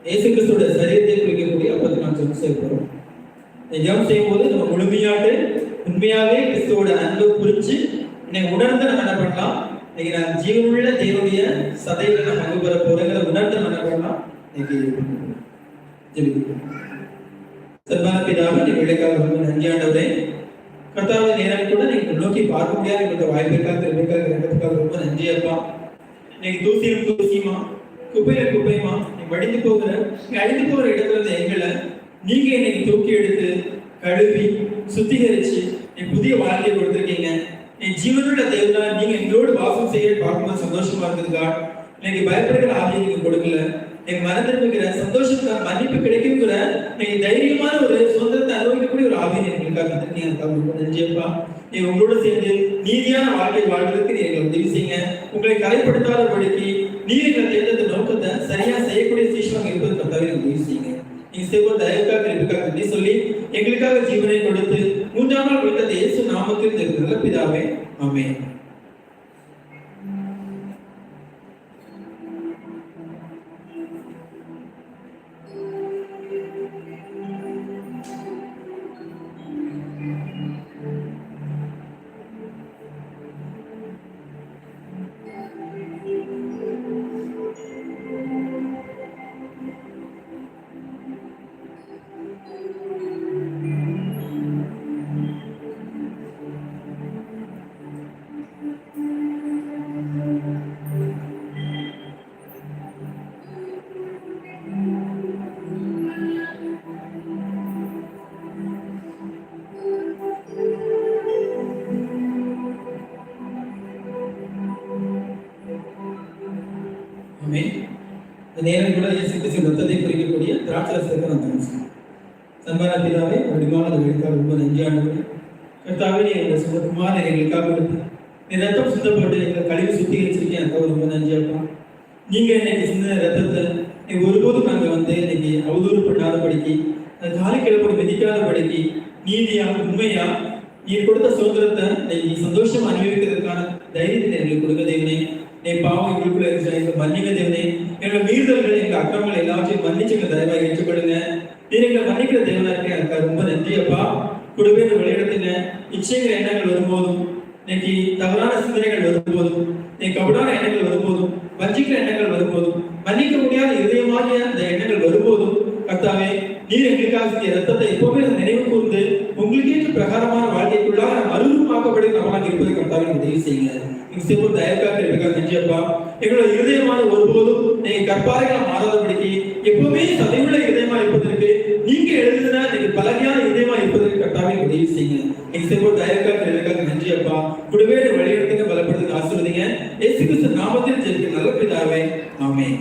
இயேசு கிறிஸ்துவோட சரீரத்தை குறிக்கக்கூடிய அப்பத்தை நாம் ஜெபம் செய்ய போறோம். இந்த ஜெபம் செய்யும் போது நம்ம முழுமையாக உண்மையாவே கிறிஸ்துவோட அன்பை புரிஞ்சு இன்னைக்கு உணர்ந்து நம்ம என்ன பண்ணலாம், இன்னைக்கு நான் ஜீவனுள்ள தேவனுடைய சதையில நான் பங்கு பெற போறேங்கிற உணர்ந்து நம்ம என்ன பண்ணலாம், இன்னைக்கு ஜெபிக்கலாம். சர்வான பிதாவே, நீங்க விளைக்காக ரொம்ப நன்றி ஆண்டவரே. கர்த்தாவே, நேரம் கூட நீங்க நோக்கி பார்க்க முடியாத எங்களுக்கு வாய்ப்பிற்காக திரும்பிக்காக ரெண்டத்துக்காக ரொம்ப நன்றி அப்பா. இன்னைக்கு தூசியும் தூசியுமா, குப்பையில குப்பையுமா, நீ வடிந்து போகிற அழிந்து போகிற இடத்துல இருந்த எங்களை நீங்க இன்னைக்கு தூக்கி எடுத்து கழுவி சுத்திகரிச்சு நீ புதிய வாழ்க்கையை கொடுத்துருக்கீங்க. நீ ஜீவனுள்ள தேவனா நீங்க எங்களோடு வாசம் செய்ய பார்க்கும்போது சந்தோஷமா இருக்குதுக்கா. இன்னைக்கு பயப்படுகிற ஆவியை நீங்க கொடுக்கல, நீங்க மறந்துருக்கிற சந்தோஷத்துக்காக மன்னிப்பு கிடைக்குங்கிற நீங்க தைரியமான ஒரு சுதந்திரத்தை அனுபவிக்கக்கூடிய ஒரு ஆவியை எங்களுக்காக தந்திருக்கீங்க. நன்றியப்பா. நீ உங்களோட சேர்ந்து நீதியான வாழ்க்கை வாழ்வதற்கு நீங்க உதவி செய்யுங்க. உங்களை கரைப்படுத்தாதபடிக்கு நீர் எங்களை தேர்ந்தெடுத்த நோக்கத்தை சரியா செய்யக்கூடிய சீஷமாக இருப்பது கர்த்தாவே உதவி செய்யுங்க. நீங்க செய்வோம் தயவுக்காக இருக்காக சொல்லி எங்களுக்காக ஜீவனை கொடுத்து மூன்றாம் நாள் விட்டது இயேசு நாமத்தில் நல்ல பிதாவே, ஆமென். நேரம் கூட இயேசு கிறிஸ்துவின் ரத்தத்தை குறிக்கக்கூடிய திராட்சரசத்தை நான் தரிசிக்கிறேன். சன்மான பிதாவே, வடிவான எங்களுக்காக ரொம்ப நன்றி ஆண்டவரே. கர்த்தாவே, நீ எங்களை சுத்தமாக எங்களுக்காக கொடுத்து நீ ரத்தம் சுத்தப்பட்டு எங்களை கழிவு சுத்திகரிச்சிருக்கேன். எனக்கு ரொம்ப நன்றி அப்பா. நீங்க இன்னைக்கு சின்ன ரத்தத்தை நீ ஒருபோதும் நாங்கள் இன்னைக்கு அவதூறு பண்ணாதபடிக்கு அந்த காலை கிளப்படி மிதிக்காதபடிக்கு நீதியா உண்மையா நீ கொடுத்த சுதந்திரத்தை நீ சந்தோஷம் அனுபவிக்கிறதுக்கான தைரியத்தை எங்களுக்கு கொடுக்க தேவனே. என் பாவம் எங்களுக்குள்ள இருக்கிற மன்னிக்க தேவனே. எங்க மீறுதல்கள் எங்க அக்கங்கள் எல்லாத்தையும் மன்னிச்சு எங்க தயவாக ஏற்றுக்கொள்ளுங்க. நீ எங்களை மன்னிக்கிற தேவனா இருக்கேன். எனக்கு ரொம்ப நன்றி அப்பா. கூடவே வழிநடத்துங்க. இச்சைகள் எண்ணங்கள் வரும்போதும், இன்னைக்கு தவறான சிந்தனைகள் வரும்போதும், இன்னைக்கு கபடான எண்ணங்கள் வரும்போதும், வஞ்சிக்கிற எண்ணங்கள் வரும்போதும், மன்னிக்க முடியாத இதயமாகிய அந்த எண்ணங்கள் வரும்போதும் கர்த்தாவே, நீர் எங்களுக்காக செஞ்ச ரத்தத்தை எப்பவுமே நினைவு கூர்ந்து உங்களுக்கு பிரகாரமான வாழ்க்கைக்குள்ளாக மறுரூபமாக்கப்படி நம்மளாக இருப்பதை கர்த்தாவே உதவி செய்யுங்க. தயவுக்காக இருக்காங்க நன்றியப்பா. எங்களோட இருதயமான ஒருபோதும் நீங்க கற்பாறைகளை மாறாதபடிக்கு எப்பவுமே சதைவுள்ள இதயமா இருப்பதற்கு நீங்க எழுதுனா நீங்க பலகையான இதயமா இருப்பதற்கு கர்த்தாவே உதவி செய்யுங்க. நீங்க செய்வோம் தயவுக்காக இருக்காங்க நன்றியப்பா. கூடவே வழிநடத்துங்க, பலப்படுத்துங்க, ஆசீர்வதிங்க. இயேசு கிறிஸ்து நாமத்தில் ஜெபிக்கிறேன் நல்ல பிதாவே, ஆமென்.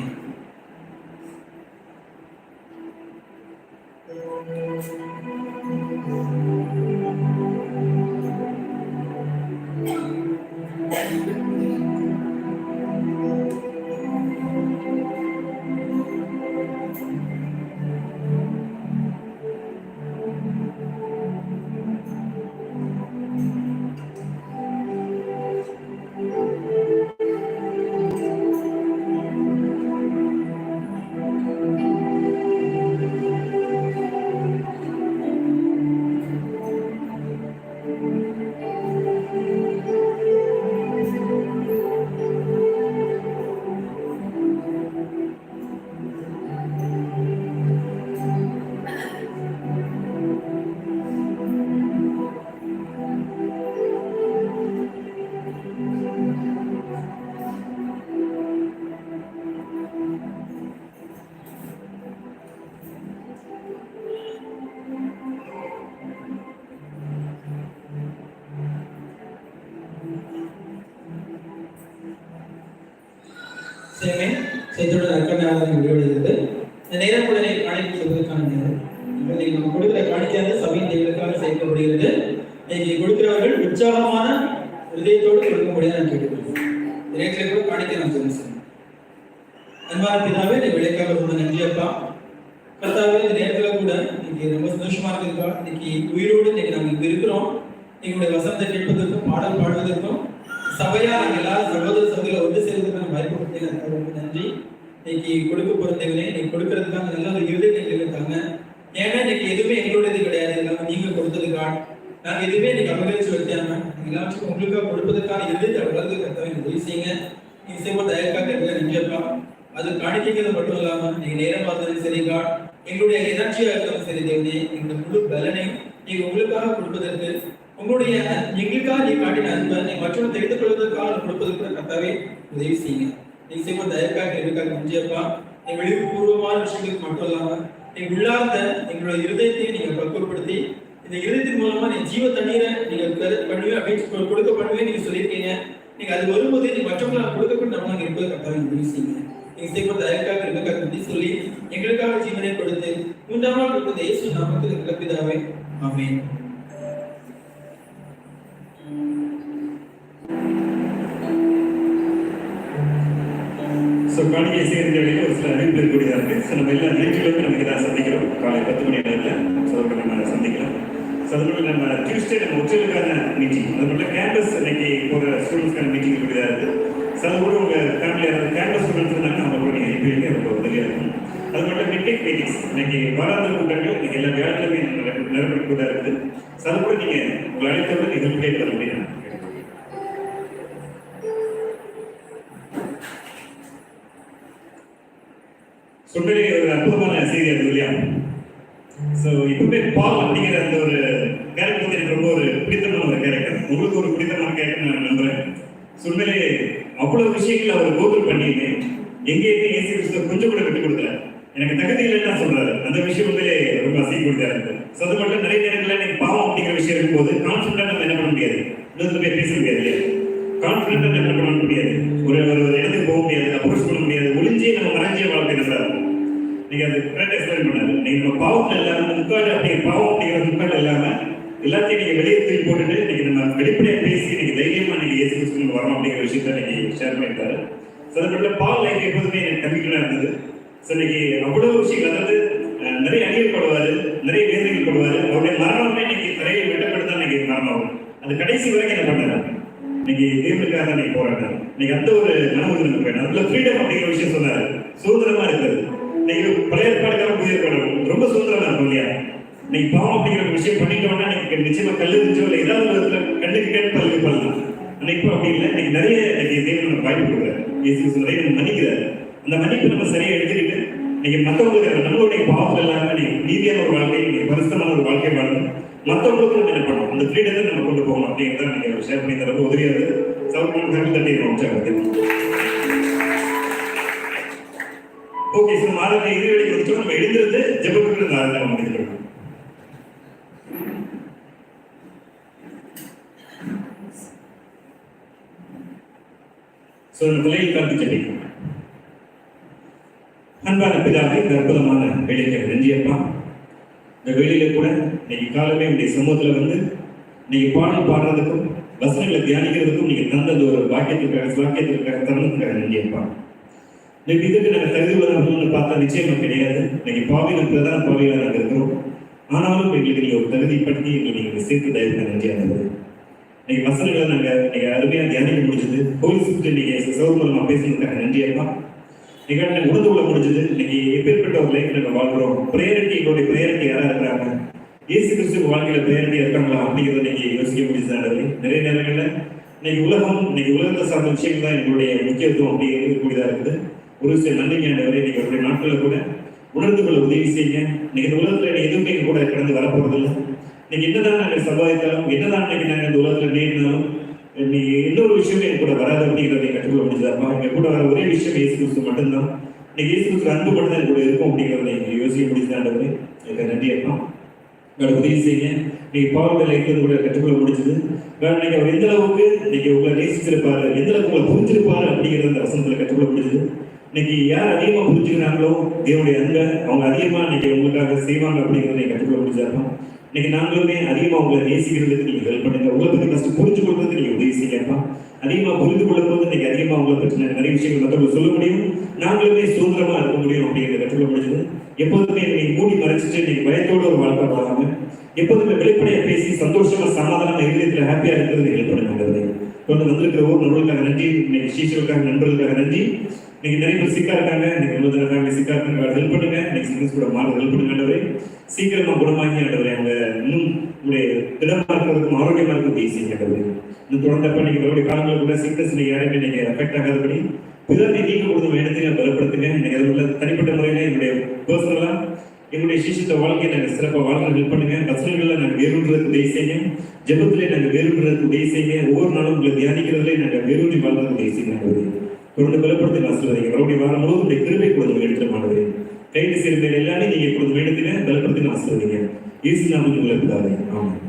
செய்தியோட நற்கண்ணாக முடிவடைகிறது. இந்த நேரம் கூட காணிக்கை செய்வதற்கான நேரம். நம்ம கொடுக்கிற காணிக்கையாக சபையின் தேவனுக்காக சேர்க்கப்படுகிறது. இன்னைக்கு கொடுக்கிறவர்கள் உற்சாகமான இதயத்தோடு கொடுக்க முடியாது நான் கேட்டுக்கொள்கிறேன். நேரத்தில் கூட காணிக்கை நான் சொல்லுவேன். அன்பான பிதாவே, நீ விளைக்காக ரொம்ப நன்றி அப்பா. கர்த்தாவே, இந்த நேரத்தில் கூட இன்னைக்கு ரொம்ப சந்தோஷமா இருக்குதுப்பா. இன்னைக்கு உயிரோடு இன்னைக்கு நாங்கள் இங்க இருக்கிறோம். எங்களுடைய வசனத்தை கேட்பதற்கும் பாடல் பாடுவதற்கும் சபையா நாங்கள் எல்லாரும் சகோதர சகோதரிகளை ஒன்று சேர்வதற்கான வாய்ப்பு கொடுத்தீங்க. ரொம்ப நன்றி. இன்னைக்கு கொடுக்க போற தேவனே, நீ கொடுக்கறதுக்காக நல்ல ஒரு இருதயத்தை எங்களுக்கு தாங்க. ஏன்னா இன்னைக்கு எதுவுமே எங்களுடையது கிடையாது, எல்லாமே நீங்க கொடுத்ததுக்கா. நாங்க எதுவுமே இன்னைக்கு அபகரிச்சு வைக்காம எல்லாத்துக்கும் உங்களுக்காக கொடுப்பதற்கான இருதயத்தை வளர்ந்து கர்த்தாவே உதவி செய்யுங்க. நீங்க செய்வோம் தயக்காக நெஞ்சப்பா. அது காணிக்கிறது மட்டும் இல்லாம நீங்க நேரமா இருந்தாலும் சரிக்கா, எங்களுடைய எனர்ஜியா இருந்தாலும் சரி தேவனே, எங்களுடைய முழு பலனை நீங்க உங்களுக்காக கொடுப்பதற்கு, உங்களுடைய எங்களுக்காக நீ காட்டின அன்பை நீ மற்றவங்க தெரிந்து கொள்வதற்காக கொடுப்பதற்கு கூட கர்த்தாவே உதவி செய்யுங்க. நீங்க செய்வோம் தயக்காக எங்களுக்காக நெஞ்சப்பா. நீங்க வெளிப்பூர்வமான விஷயங்களுக்கு மட்டும் இல்லாம நீங்க உள்ளார்ந்த எங்களுடைய இருதயத்தையும் நீங்க பக்குவப்படுத்தி இந்த இருதயத்தின் மூலமா நீ ஜீவ தண்ணீரை நீங்க பண்ணுவேன் அப்படின்னு கொடுக்க பண்ணுவேன் நீங்க சொல்லியிருக்கீங்க. நீங்க அது வரும்போது நீ மற்றவங்களை கொடுக்கக்கூடிய நம்மளாங்க இருப்பது கரெக்டாக உதவி செய்யுங்க. நீங்க செய்வது தயக்காக எங்களுக்காக நன்றி சொல்லி எங்களுக்காக ஜீவனை கொடுத்து மூன்றாம் நாள் கொடுத்த இயேசு நாமத்தில் கிளப்பிதாவே ஆமென். ஸோ காணிக்கை சேர்ந்த வழியில் ஒரு சில அறிவிப்பு இருக்கக்கூடியதாக இருக்கு. ஸோ நம்ம எல்லா நிகழ்ச்சிகளுமே நமக்கு தான் சந்திக்கிறோம். காலை 10 மணி நேரத்தில் ஸோ நம்ம சந்திக்கலாம். ஸோ அது மட்டும் நம்ம டியூஸ்டே நம்ம ஒற்றலுக்கான மீட்டிங், அது மட்டும் கேம்பஸ் இன்னைக்கு போகிற ஸ்டூடெண்ட்ஸ்க்கான மீட்டிங் இருக்கக்கூடியதாக இருக்குது. ஸோ அது கூட உங்கள் ஃபேமிலியில் யாராவது கேம்பஸ் ஸ்டூடெண்ட்ஸ் இருந்தாங்கன்னா அவங்க கூட நீங்கள் அனுப்பி வைக்க ரொம்ப உதவியாக இருக்கும். அது மட்டும் மிட்நைட் மீட்டிங்ஸ் இன்னைக்கு வாராந்திர கூட்டங்கள் இன்னைக்கு எல்லா வியாழக்கிழமையும் நிலப்படக்கூடியதாக இருக்குது. ஸோ அது கூட நீங்கள் உங்களை அழைத்தவரை நீங்கள் கேட்கலாம் அப்படின்னு சொன்னதே ஒரு அற்புதமான செய்தி அது இல்லையா? ஸோ இப்பவுமே பால் அப்படிங்கிற அந்த ஒரு கேரக்டர் வந்து எனக்கு ரொம்ப ஒரு பிடித்தமான ஒரு கேரக்டர். உங்களுக்கு ஒரு பிடித்தமான கேரக்டர் நான் நம்புறேன். சொன்னதே அவ்வளவு விஷயங்கள் அவர் கோத்ரூ பண்ணியுமே எங்கேயுமே இயேசு கிறிஸ்து கொஞ்சம் கூட விட்டு கொடுக்கல. எனக்கு தகுதி இல்லைன்னு சொல்றாரு. அந்த விஷயம் வந்து ரொம்ப அசிங்கப்படுத்தா இருக்கு. ஸோ அது மட்டும் நிறைய நேரங்களில் எனக்கு பாவம் அப்படிங்கிற விஷயம் இருக்கும்போது கான்ஃபிடண்டா நம்ம என்ன பண்ண முடியாது, இன்னொரு பேர் பேச முடியாது இல்லையா? கான்ஃபிடண்டா என்ன பண்ண முடியாது, ஒரு இடத்துக்கு போக முடியாது, அப்ரோச் பண்ண முடியாது, ஒளிஞ்சே நம்ம மறைஞ்சே வாழ்க்கை நல்லா இருக்கும். நீங்க அது கரெக்டாக எக்ஸ்பிளைன் பண்ணாரு. நீங்க நம்ம பாவத்தில் இல்லாம முக்காடு அப்படிங்கிற பாவம் அப்படிங்கிற முக்காடு இல்லாம எல்லாத்தையும் நீங்க வெளியே தூக்கி போட்டுட்டு இன்னைக்கு நம்ம வெளிப்படையாக பேசி இன்னைக்கு தைரியமா நீங்க இயேசு கிறிஸ்துவுக்கு வரணும் அப்படிங்கிற விஷயத்த இன்னைக்கு ஷேர் பண்ணியிருக்காரு. ஸோ அது பால் லைஃப் எப்போதுமே எனக்கு கம்மிக்கலாக இருந்தது. ஸோ இன்னைக்கு அவ்வளவு விஷயங்கள், அதாவது நிறைய அணியப்படுவாரு, நிறைய வேதனைகள் படுவாரு. அவருடைய மரணமே இன்னைக்கு தரையில் வெட்டப்படுதான் இன்னைக்கு மரணம் ஆகும். அது கடைசி வரைக்கும் என்ன பண்ணாரு, இன்னைக்கு தேவனுக்காக தான் இன்னைக்கு போராடுறாரு. இன்னைக்கு அந்த ஒரு மனது நமக்கு வேணும். அதுல ஃப்ரீடம் அப்படிங்கிற விஷயம் சொன்னாரு, சுதந்திரமா இருக்கிறது. இன்னைக்கு பழைய ஏற்பாடுக்கான புதிய ஏற்பாடு ரொம்ப சுதந்திரமா இருக்கும் இல்லையா? இன்னைக்கு பாவம் அப்படிங்கிற விஷயம் பண்ணிட்டோம்னா இன்னைக்கு நிச்சயமா கல்லு இருந்துச்சோ இல்லை ஏதாவது ஒரு விதத்துல கண்ணுக்கு கேட்டு பல்லுக்கு பண்ணலாம். ஆனா இப்போ அப்படி இல்லை. இன்னைக்கு நிறைய இன்னைக்கு தேவன் நம்ம வாய்ப்பு கொடுக்குறாரு. இயேசு நிறைய நம்ம மன்னிக்கிறாரு. அந்த மன்னிப்பு நம்ம சரியா எடுத்துக்கிட்டு இன்னைக்கு மற்றவங்களுக்கு நம்மளுடைய பாவத்தில் இல்லாம நீங்க நீதியான ஒரு வாழ்க்கை, நீங்க பரிசுத்தமான ஒரு வாழ்க்கை வாழணும். மற்றவங்களுக்கு நம்ம என்ன பண்ணணும், அந்த ஃப்ரீடத்தை நம்ம கொண்டு போகணும் அப்படிங்கிறத நீங்க ஷேர் பண்ணி தரப்போ உதவியாக சவுண்ட் தட்டி ஓகே. ஸோ மாதத்தை இறுதிவெளி கொடுத்தோம். நம்ம எழுந்திருந்து ஜெபத்துக்கு நம்ம முடிஞ்சிருக்கோம். ஸோ இந்த நிலையில் கருத்து ஜெபிக்கும். அன்பான பிதாவை, இந்த அற்புதமான வேலைக்கு நன்றியப்பா. இந்த வேலையில கூட இன்னைக்கு காலமே உடைய சமூகத்தில் வந்து நீங்க பாடல் பாடுறதுக்கும் வசனங்களை தியானிக்கிறதுக்கும் நீங்க தந்தது ஒரு வாக்கியத்திற்காக தருணத்துக்காக நன்றியப்பா. இன்னைக்கு இதுக்கு நாங்கள் தகுதி வரணும்னு பார்த்தா நிச்சயமா கிடையாது. இன்னைக்கு பாவிகள் பிரதான பாவிகளாக நாங்கள் இருக்கிறோம். ஆனாலும் எங்களுக்கு நீங்க ஒரு தகுதிப்படுத்தி எங்களுக்கு நீங்க சேர்த்து தயவுக்கு நன்றியானது. இன்னைக்கு வசனங்களை நாங்கள் இன்னைக்கு அருமையாக தியானிக்க முடிஞ்சது. கோயில் சுற்றி நீங்க சௌகரியமா பேசுறதுக்காக நன்றியப்பா. நிகழ்ச்சி உணர்ந்து கொள்ள முடிஞ்சது. இன்னைக்கு எப்பேற்பட்ட ஒரு லைஃப் நாங்கள் வாழ்கிறோம். பிரேரிட்டி, எங்களுடைய பிரேரிட்டி யாரா இருக்கிறாங்க, இயேசு கிறிஸ்துவ வாழ்க்கையில பிரேரிட்டி இருக்காங்களா அப்படிங்கிறத இன்னைக்கு யோசிக்க முடிஞ்சது. நிறைய நேரங்களில் இன்னைக்கு உலகத்தை சார்ந்த விஷயங்கள் தான் எங்களுடைய முக்கியத்துவம் அப்படி இருக்கக்கூடியதா இருக்குது. ஒரு சில நன்றிஞானவரை இன்னைக்கு அவருடைய நாட்களில் கூட உணர்ந்து கொள்ள உதவி செய்யுங்க. இன்னைக்கு இந்த உலகத்துல எதுவுமே கூட கடந்து வரப்போறது இல்லை. இன்னைக்கு என்னதான் நாங்கள் சம்பாதித்தாலும், என்னதான் இன்னைக்கு நாங்கள் இந்த உலகத்துல நேரினாலும் நீ இன்னொரு விஷயமே என் கூட வராது அப்படிங்கிறத கற்றுக்கொள்ள முடிஞ்சதாப்பா. எங்க கூட வர ஒரே விஷயம் இயேசு கிறிஸ்து மட்டும்தான். இன்னைக்கு இயேசு கிறிஸ்து அன்பு மட்டும் தான் கூட இருக்கும் அப்படிங்கிறத நீங்க யோசிக்க முடிஞ்சாண்டவரே எனக்கு நன்றியப்பா. உதவி செய்யுங்க. நீங்க பாவங்கள் லைஃப்ல கூட கற்றுக்கொள்ள முடிஞ்சது. இன்னைக்கு அவர் எந்த அளவுக்கு இன்னைக்கு உங்களை நேசிச்சிருப்பாரு, எந்த அளவுக்கு உங்களை புரிஞ்சிருப்பாரு அப்படிங்கிறத அந்த வசனத்துல கற்றுக்கொள்ள முடிஞ்சது. இன்னைக்கு யார் அதிகமா புரிஞ்சுக்கிறாங்களோ தேவனுடைய அன்பை அவங்க அதிகமா இன்னைக்கு உங்களுக்காக செய்வாங்க அப்படிங்கிறத நீங்க கற்றுக்கொள்ள முடிஞ்சாப்பா. இன்னைக்கு நாங்களுமே அதிகமா உங்களை நேசிக்கிறதுக்கு நீங்க ஹெல்ப் பண்ணுங்க. உங்களை பத்தி ஃபர்ஸ்ட் புரிஞ்சு கொள்றதுக்கு நீங்க உதவி செய்யப்பா. அதிகமா புரிந்து கொள்ளும் போது இன்னைக்கு அதிகமா உங்களை பற்றி நிறைய விஷயங்கள் மற்றவங்களுக்கு சொல்ல முடியும். நாங்களுமே சுதந்திரமா இருக்க முடியும் அப்படிங்கிறத கற்றுக்கொள்ள முடிஞ்சது. எப்போதுமே நீங்க மூடி மறைச்சிட்டு நீங்க பயத்தோட ஒரு வாழ்க்கை வாழாம எப்போதுமே வெளிப்படையா பேசி சந்தோஷமா சமாதானமா இதயத்துல ஹாப்பியா இருக்கிறது ஹெல்ப் பண்ணுங்கிறது. தொடர்ந்து வந்திருக்கிற ஒவ்வொரு நபர்களுக்காக நன்றி. இன்னைக்கு சீசர்களுக்காக நண்பர்களுக்காக நன்றி. இன்னைக்கு நிறைய பேர் சிக்கா இருக்காங்க, இன்னைக்கு முதல்ல ஃபேமிலி சிக்கா இருக்காங்க, ஹெல்ப் பண்ணுங்க. இன்னைக்கு சிக்கன்ஸ் கூட மாற ஹெல்ப் பண்ணுங்க ஆண்டவரே. சீக்கிரமா குணமாகி ஆண்டவரே அவங்க இன்னும் உங்களுடைய திடமா இருக்கிறதுக்கும் ஆரோக்கியமா இருக்கிறது செய்யுங்க ஆண்டவரே. இன்னும் தொடர்ந்தப்ப நீங்க வரக்கூடிய காலங்களில் கூட சிக்கன்ஸ் நீங்க யாருமே நீங்க அஃபெக்ட் ஆகாதபடி பிறரை நீங்க கொடுத்த இடத்துல பலப்படுத்துங்க. இன்னைக்கு அது உள்ள தனிப்பட்ட முறையில என்னுடைய பர்சனலா என்னுடைய சிஷ்யத்த வாழ்க்கையை நாங்கள் சிறப்பாக வாழ்க்கை ஹெல்ப் பண்ணுங்க. வசனங்களில் நாங்கள் வேறுன்றதுக்கு உதவி செய்யுங்க. ஜெபத்திலே நாங்கள் வேறுன்றதுக்கு உதவி செய்யுங்க. ஒவ்வொரு நாளும் உங்களை தியானிக்கிறதுலே நாங்கள் வேரூன்றி வாழ்றதுக்கு உதவி செய்யுங்க. தொடர்ந்து பலப்படுத்தி ஆசீர்வதிங்க. மறுபடியும் வாரம் முழுவதும் உடைய கிருபை கொடுத்து எடுக்கிற மாணவரே கைது செய்கிற எல்லாமே நீங்க கொடுத்து எடுத்துங்க. பலப்படுத்தி ஆசீர்வதிங்க. இயேசு நாமத்தில் உள்ள பிதாவே. ஆமென்.